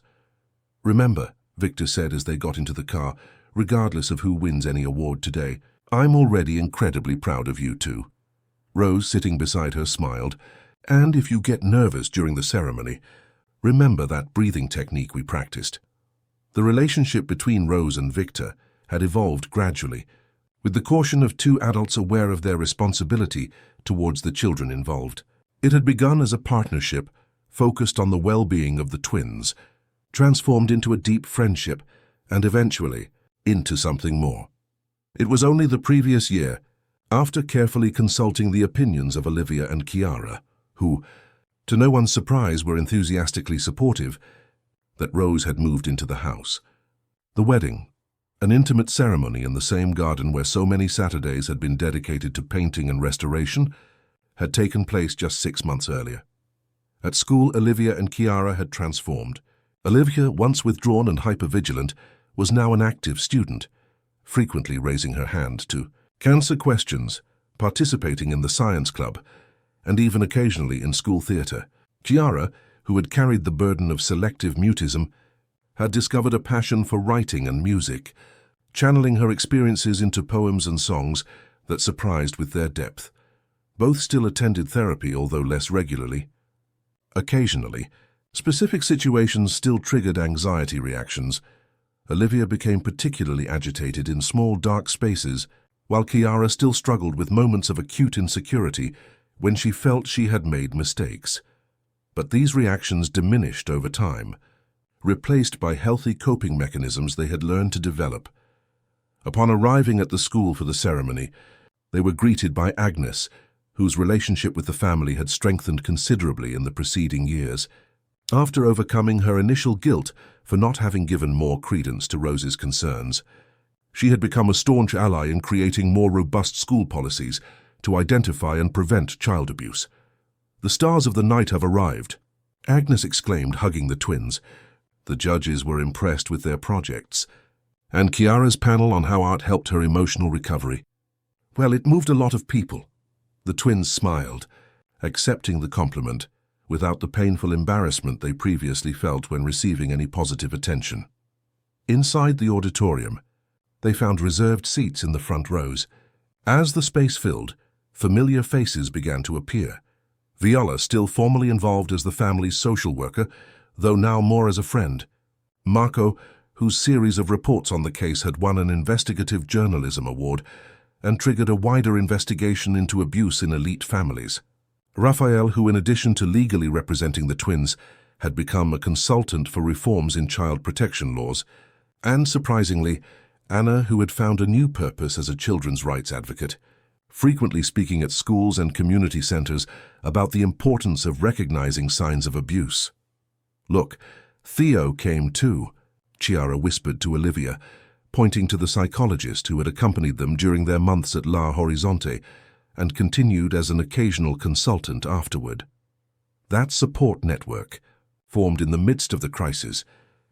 "Remember," Victor said as they got into the car, "regardless of who wins any award today, I'm already incredibly proud of you two." Rose, sitting beside her, smiled. "And if you get nervous during the ceremony, remember that breathing technique we practiced." The relationship between Rose and Victor had evolved gradually, with the caution of two adults aware of their responsibility towards the children involved. It had begun as a partnership focused on the well-being of the twins, transformed into a deep friendship, and eventually into something more. It was only the previous year, after carefully consulting the opinions of Olivia and Chiara, who, to no one's surprise, were enthusiastically supportive, that Rose had moved into the house. The wedding, an intimate ceremony in the same garden where so many Saturdays had been dedicated to painting and restoration, had taken place just 6 months earlier. At school, Olivia and Chiara had transformed. Olivia, once withdrawn and hypervigilant, was now an active student, frequently raising her hand to answer questions, participating in the science club, and even occasionally in school theatre. Chiara, who had carried the burden of selective mutism, had discovered a passion for writing and music, channeling her experiences into poems and songs that surprised with their depth. Both still attended therapy, although less regularly. Occasionally, specific situations still triggered anxiety reactions. Olivia became particularly agitated in small, dark spaces, while Chiara still struggled with moments of acute insecurity when she felt she had made mistakes. But these reactions diminished over time, replaced by healthy coping mechanisms they had learned to develop. Upon arriving at the school for the ceremony, they were greeted by Agnes, whose relationship with the family had strengthened considerably in the preceding years. After overcoming her initial guilt for not having given more credence to Rose's concerns, she had become a staunch ally in creating more robust school policies to identify and prevent child abuse. "The stars of the night have arrived," Agnes exclaimed, hugging the twins. The judges were impressed with their projects, and Chiara's panel on how art helped her emotional recovery. "Well, it moved a lot of people." The twins smiled, accepting the compliment without the painful embarrassment they previously felt when receiving any positive attention. Inside the auditorium, they found reserved seats in the front rows. As the space filled, familiar faces began to appear. Viola, still formally involved as the family's social worker, though now more as a friend. Marco, whose series of reports on the case had won an investigative journalism award and triggered a wider investigation into abuse in elite families. Raphael, who in addition to legally representing the twins, had become a consultant for reforms in child protection laws. And surprisingly, Anna, who had found a new purpose as a children's rights advocate, frequently speaking at schools and community centers about the importance of recognizing signs of abuse. "Look, Theo came too," Chiara whispered to Olivia, pointing to the psychologist who had accompanied them during their months at La Horizonte and continued as an occasional consultant afterward. That support network, formed in the midst of the crisis,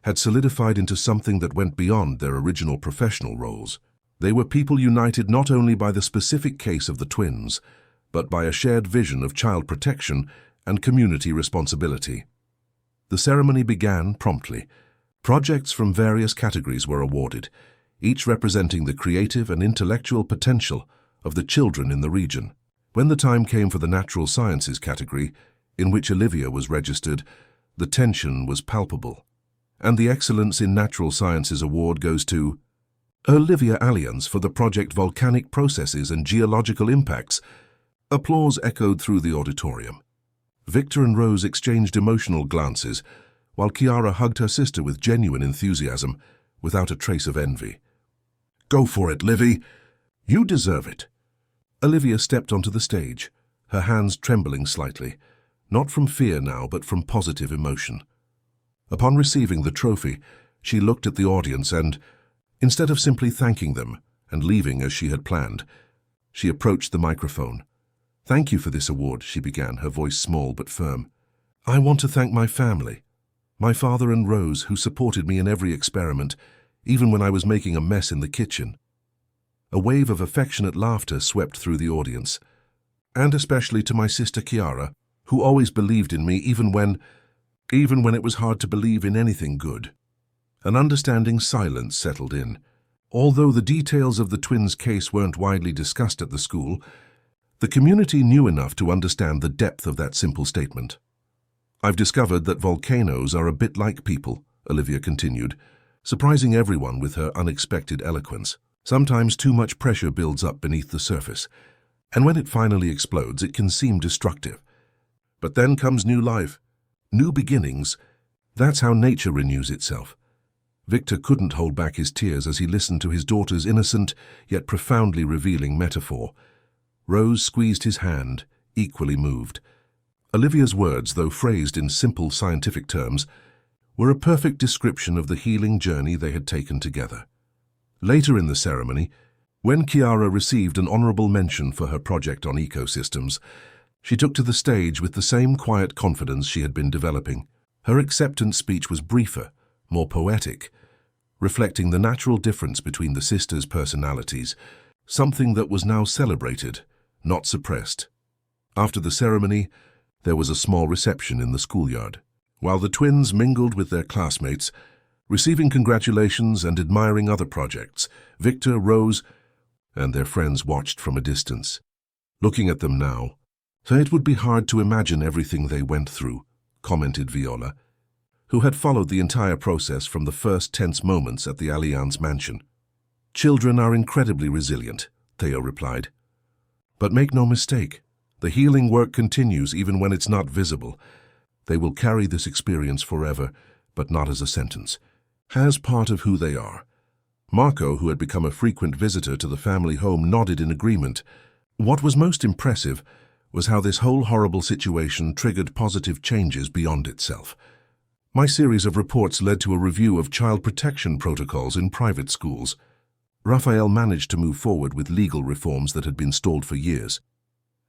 had solidified into something that went beyond their original professional roles. They were people united not only by the specific case of the twins, but by a shared vision of child protection and community responsibility. The ceremony began promptly. Projects from various categories were awarded, each representing the creative and intellectual potential of the children in the region. When the time came for the natural sciences category, in which Olivia was registered, the tension was palpable. And the Excellence in Natural Sciences Award goes to Olivia Allianz for the project Volcanic Processes and Geological Impacts. Applause echoed through the auditorium. Victor and Rose exchanged emotional glances, while Chiara hugged her sister with genuine enthusiasm, without a trace of envy. "Go for it, Livy. You deserve it." Olivia stepped onto the stage, her hands trembling slightly, not from fear now, but from positive emotion. Upon receiving the trophy, she looked at the audience and, Instead of simply thanking them and leaving as she had planned, she approached the microphone. "Thank you for this award," she began, her voice small but firm. "I want to thank my family, my father and Rose, who supported me in every experiment, even when I was making a mess in the kitchen." A wave of affectionate laughter swept through the audience. "And especially to my sister Chiara, who always believed in me even when it was hard to believe in anything good." An understanding silence settled in. Although the details of the twins' case weren't widely discussed at the school, the community knew enough to understand the depth of that simple statement. "I've discovered that volcanoes are a bit like people," Olivia continued, surprising everyone with her unexpected eloquence. "Sometimes too much pressure builds up beneath the surface, and when it finally explodes, it can seem destructive. But then comes new life, new beginnings. That's how nature renews itself." Victor couldn't hold back his tears as he listened to his daughter's innocent yet profoundly revealing metaphor. Rose squeezed his hand, equally moved. Olivia's words, though phrased in simple scientific terms, were a perfect description of the healing journey they had taken together. Later in the ceremony, when Chiara received an honorable mention for her project on ecosystems, she took to the stage with the same quiet confidence she had been developing. Her acceptance speech was briefer, more poetic, reflecting the natural difference between the sisters' personalities, something that was now celebrated, not suppressed. After the ceremony, there was a small reception in the schoolyard. While the twins mingled with their classmates, receiving congratulations and admiring other projects, Victor, Rose, and their friends watched from a distance. Looking at them now, "It would be hard to imagine everything they went through," commented Viola, who had followed the entire process from the first tense moments at the Allianz mansion. "Children are incredibly resilient," Theo replied. "But make no mistake, the healing work continues even when it's not visible. They will carry this experience forever, but not as a sentence, as part of who they are." Marco, who had become a frequent visitor to the family home, nodded in agreement. What was most impressive was how this whole horrible situation triggered positive changes beyond itself. "My series of reports led to a review of child protection protocols in private schools. Raphael managed to move forward with legal reforms that had been stalled for years.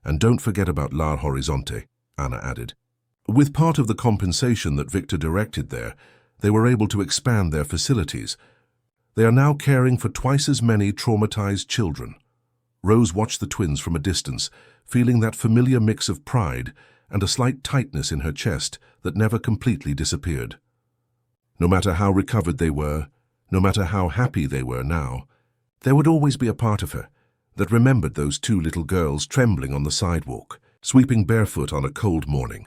And don't forget about La Horizonte," Anna added. "With part of the compensation that Victor directed there, they were able to expand their facilities. They are now caring for twice as many traumatized children." Rose watched the twins from a distance, feeling that familiar mix of pride and a slight tightness in her chest that never completely disappeared. No matter how recovered they were, no matter how happy they were now, there would always be a part of her that remembered those two little girls trembling on the sidewalk, sweeping barefoot on a cold morning.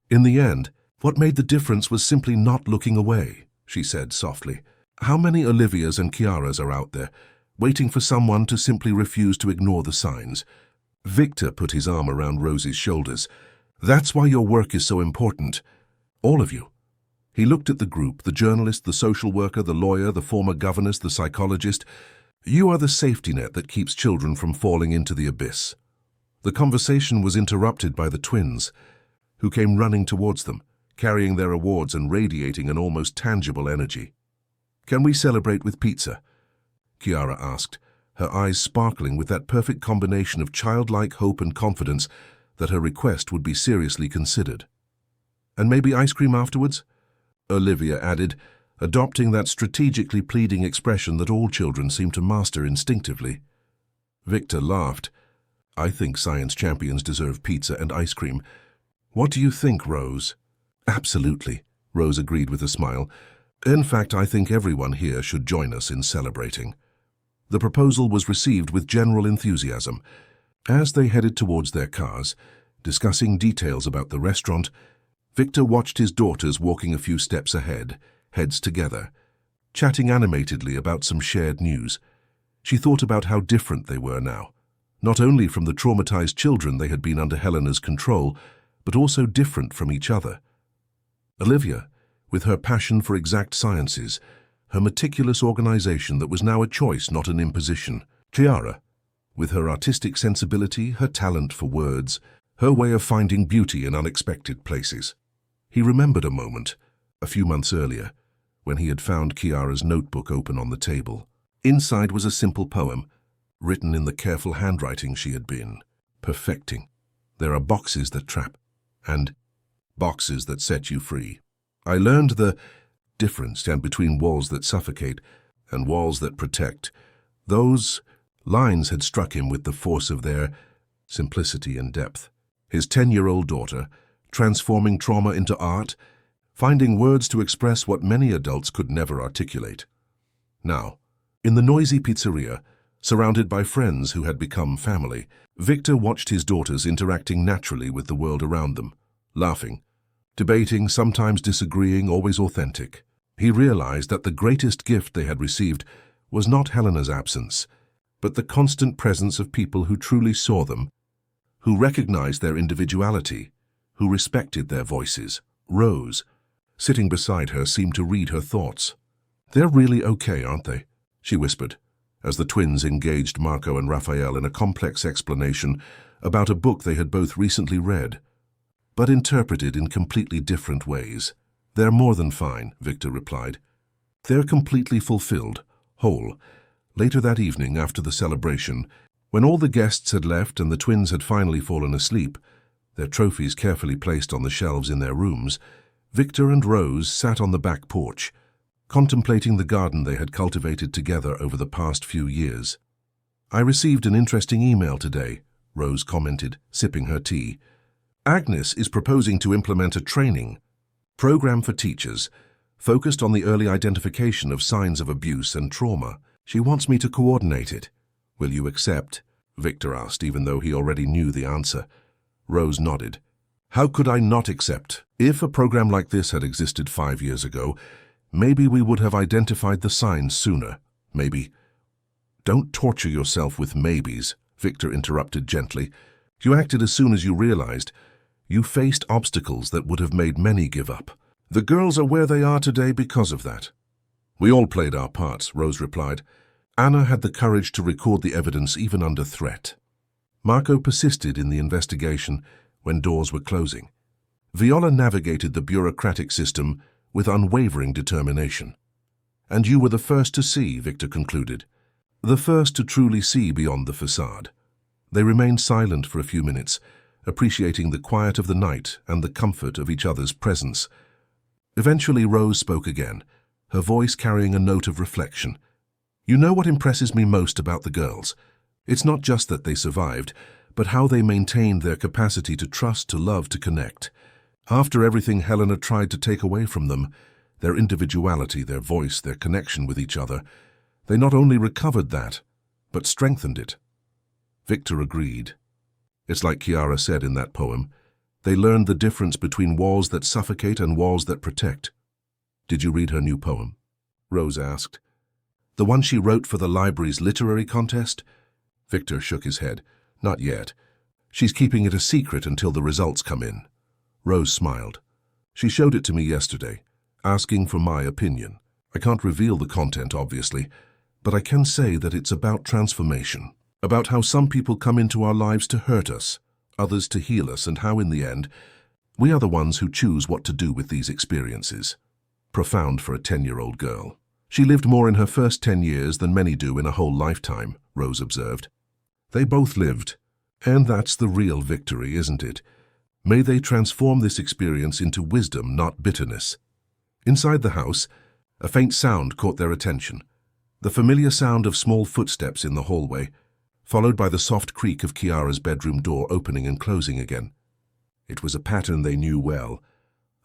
"In the end, what made the difference was simply not looking away," she said softly. "How many Olivias and Chiaras are out there, waiting for someone to simply refuse to ignore the signs?" Victor put his arm around Rose's shoulders. "That's why your work is so important. All of you." He looked at the group, the journalist, the social worker, the lawyer, the former governess, the psychologist. "You are the safety net that keeps children from falling into the abyss." The conversation was interrupted by the twins, who came running towards them, carrying their awards and radiating an almost tangible energy. "Can we celebrate with pizza?" Chiara asked, her eyes sparkling with that perfect combination of childlike hope and confidence that her request would be seriously considered. "And maybe ice cream afterwards?" Olivia added, adopting that strategically pleading expression that all children seem to master instinctively. Victor laughed. "I think science champions deserve pizza and ice cream. What do you think, Rose?" "Absolutely," Rose agreed with a smile. "In fact, I think everyone here should join us in celebrating." The proposal was received with general enthusiasm. As they headed towards their cars, discussing details about the restaurant, Victor watched his daughters walking a few steps ahead, heads together, chatting animatedly about some shared news. She thought about how different they were now, not only from the traumatized children they had been under Helena's control, but also different from each other. Olivia, with her passion for exact sciences, her meticulous organization that was now a choice, not an imposition. Chiara, with her artistic sensibility, her talent for words, her way of finding beauty in unexpected places. He remembered a moment, a few months earlier, when he had found Chiara's notebook open on the table. Inside was a simple poem, written in the careful handwriting she had been perfecting. There are boxes that trap, and boxes that set you free. I learned the difference between walls that suffocate and walls that protect. Those lines had struck him with the force of their simplicity and depth. His 10-year-old daughter, transforming trauma into art, finding words to express what many adults could never articulate. Now, in the noisy pizzeria, surrounded by friends who had become family, Victor watched his daughters interacting naturally with the world around them, laughing, debating, sometimes disagreeing, always authentic. He realized that the greatest gift they had received was not Helena's absence, but the constant presence of people who truly saw them, who recognized their individuality, who respected their voices. Rose, sitting beside her, seemed to read her thoughts. "They're really okay, aren't they?" she whispered, as the twins engaged Marco and Raphael in a complex explanation about a book they had both recently read, but interpreted in completely different ways. "They're more than fine," Victor replied. "They're completely fulfilled, whole." Later that evening, after the celebration, when all the guests had left and the twins had finally fallen asleep, their trophies carefully placed on the shelves in their rooms, Victor and Rose sat on the back porch, contemplating the garden they had cultivated together over the past few years. "I received an interesting email today," Rose commented, sipping her tea. "Agnes is proposing to implement a training program for teachers focused on the early identification of signs of abuse and trauma. She wants me to coordinate it. Will you accept?" Victor asked, even though he already knew the answer. Rose nodded. "How could I not accept? If a program like this had existed 5 years ago, maybe we would have identified the signs sooner. Maybe." "Don't torture yourself with maybes," Victor interrupted gently. "You acted as soon as you realized. You faced obstacles that would have made many give up. The girls are where they are today because of that." "We all played our parts," Rose replied. "Anna had the courage to record the evidence even under threat. Marco persisted in the investigation when doors were closing. Viola navigated the bureaucratic system with unwavering determination. And you were the first to see," Victor concluded. "The first to truly see beyond the facade." They remained silent for a few minutes, appreciating the quiet of the night and the comfort of each other's presence. Eventually Rose spoke again, her voice carrying a note of reflection. "You know what impresses me most about the girls? It's not just that they survived, but how they maintained their capacity to trust, to love, to connect. After everything Helena tried to take away from them, their individuality, their voice, their connection with each other, they not only recovered that, but strengthened it." Victor agreed. It's like Chiara said in that poem, they learned the difference between walls that suffocate and walls that protect. "Did you read her new poem?" Rose asked. "The one she wrote for the library's literary contest?" Victor shook his head. "Not yet. She's keeping it a secret until the results come in." Rose smiled. "She showed it to me yesterday, asking for my opinion. I can't reveal the content, obviously, but I can say that it's about transformation, about how some people come into our lives to hurt us, others to heal us, and how, in the end, we are the ones who choose what to do with these experiences." Profound for a 10-year-old girl. "She lived more in her first 10 years than many do in a whole lifetime," Rose observed. "They both lived, and that's the real victory, isn't it? May they transform this experience into wisdom, not bitterness." Inside the house, a faint sound caught their attention. The familiar sound of small footsteps in the hallway, followed by the soft creak of Chiara's bedroom door opening and closing again. It was a pattern they knew well.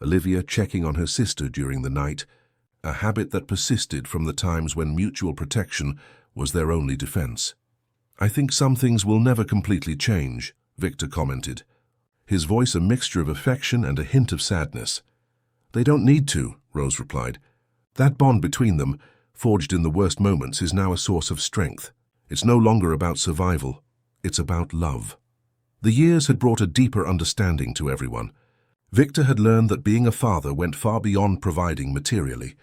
Olivia checking on her sister during the night, a habit that persisted from the times when mutual protection was their only defense. "I think some things will never completely change," Victor commented, his voice a mixture of affection and a hint of sadness. "They don't need to," Rose replied. "That bond between them, forged in the worst moments, is now a source of strength. It's no longer about survival. It's about love." The years had brought a deeper understanding to everyone. Victor had learned that being a father went far beyond providing materially.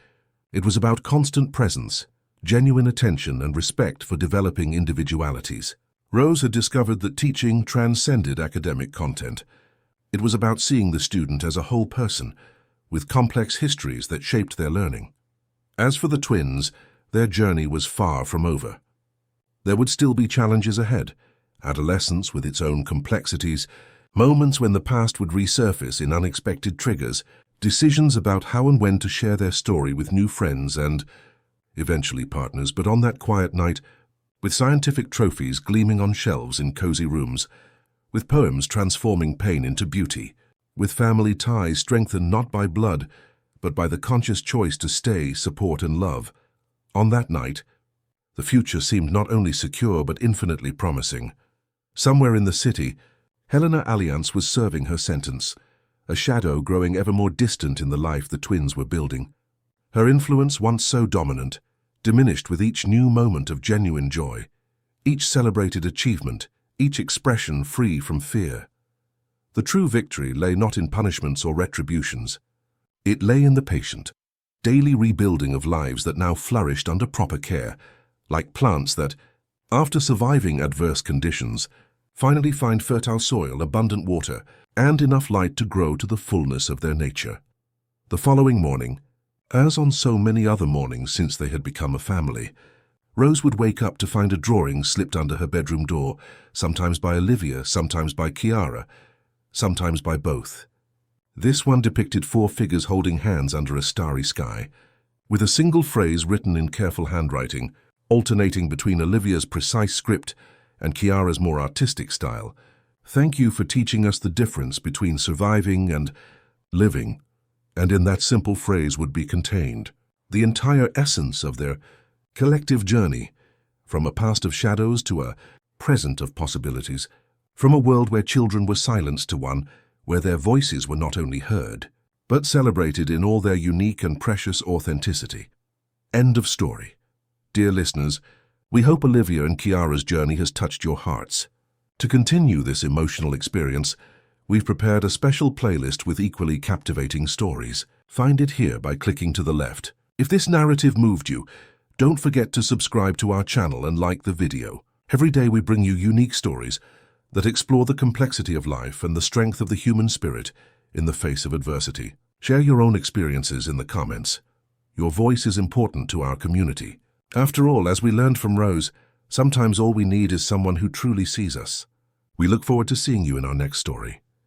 It was about constant presence, genuine attention, and respect for developing individualities. Rose had discovered that teaching transcended academic content. It was about seeing the student as a whole person, with complex histories that shaped their learning. As for the twins, their journey was far from over. There would still be challenges ahead, adolescence with its own complexities, moments when the past would resurface in unexpected triggers, decisions about how and when to share their story with new friends and, eventually, partners. But on that quiet night, with scientific trophies gleaming on shelves in cozy rooms, with poems transforming pain into beauty, with family ties strengthened not by blood, but by the conscious choice to stay, support, and love, on that night, the future seemed not only secure but infinitely promising. Somewhere in the city, Helena Alliance was serving her sentence, a shadow growing ever more distant in the life the twins were building. Her influence, once so dominant, diminished with each new moment of genuine joy, each celebrated achievement, each expression free from fear. The true victory lay not in punishments or retributions. It lay in the patient, daily rebuilding of lives that now flourished under proper care, like plants that, after surviving adverse conditions, finally find fertile soil, abundant water, and enough light to grow to the fullness of their nature. The following morning, as on so many other mornings since they had become a family, Rose would wake up to find a drawing slipped under her bedroom door, sometimes by Olivia, sometimes by Kiara, sometimes by both. This one depicted 4 figures holding hands under a starry sky, with a single phrase written in careful handwriting, alternating between Olivia's precise script and Kiara's more artistic style. "Thank you for teaching us the difference between surviving and living." And in that simple phrase would be contained the entire essence of their collective journey, from a past of shadows to a present of possibilities, from a world where children were silenced to one where their voices were not only heard, but celebrated in all their unique and precious authenticity. End of story. Dear listeners, we hope Olivia and Kiara's journey has touched your hearts. To continue this emotional experience, we've prepared a special playlist with equally captivating stories. Find it here by clicking to the left. If this narrative moved you, don't forget to subscribe to our channel and like the video. Every day we bring you unique stories that explore the complexity of life and the strength of the human spirit in the face of adversity. Share your own experiences in the comments. Your voice is important to our community. After all, as we learned from Rose, sometimes all we need is someone who truly sees us. We look forward to seeing you in our next story.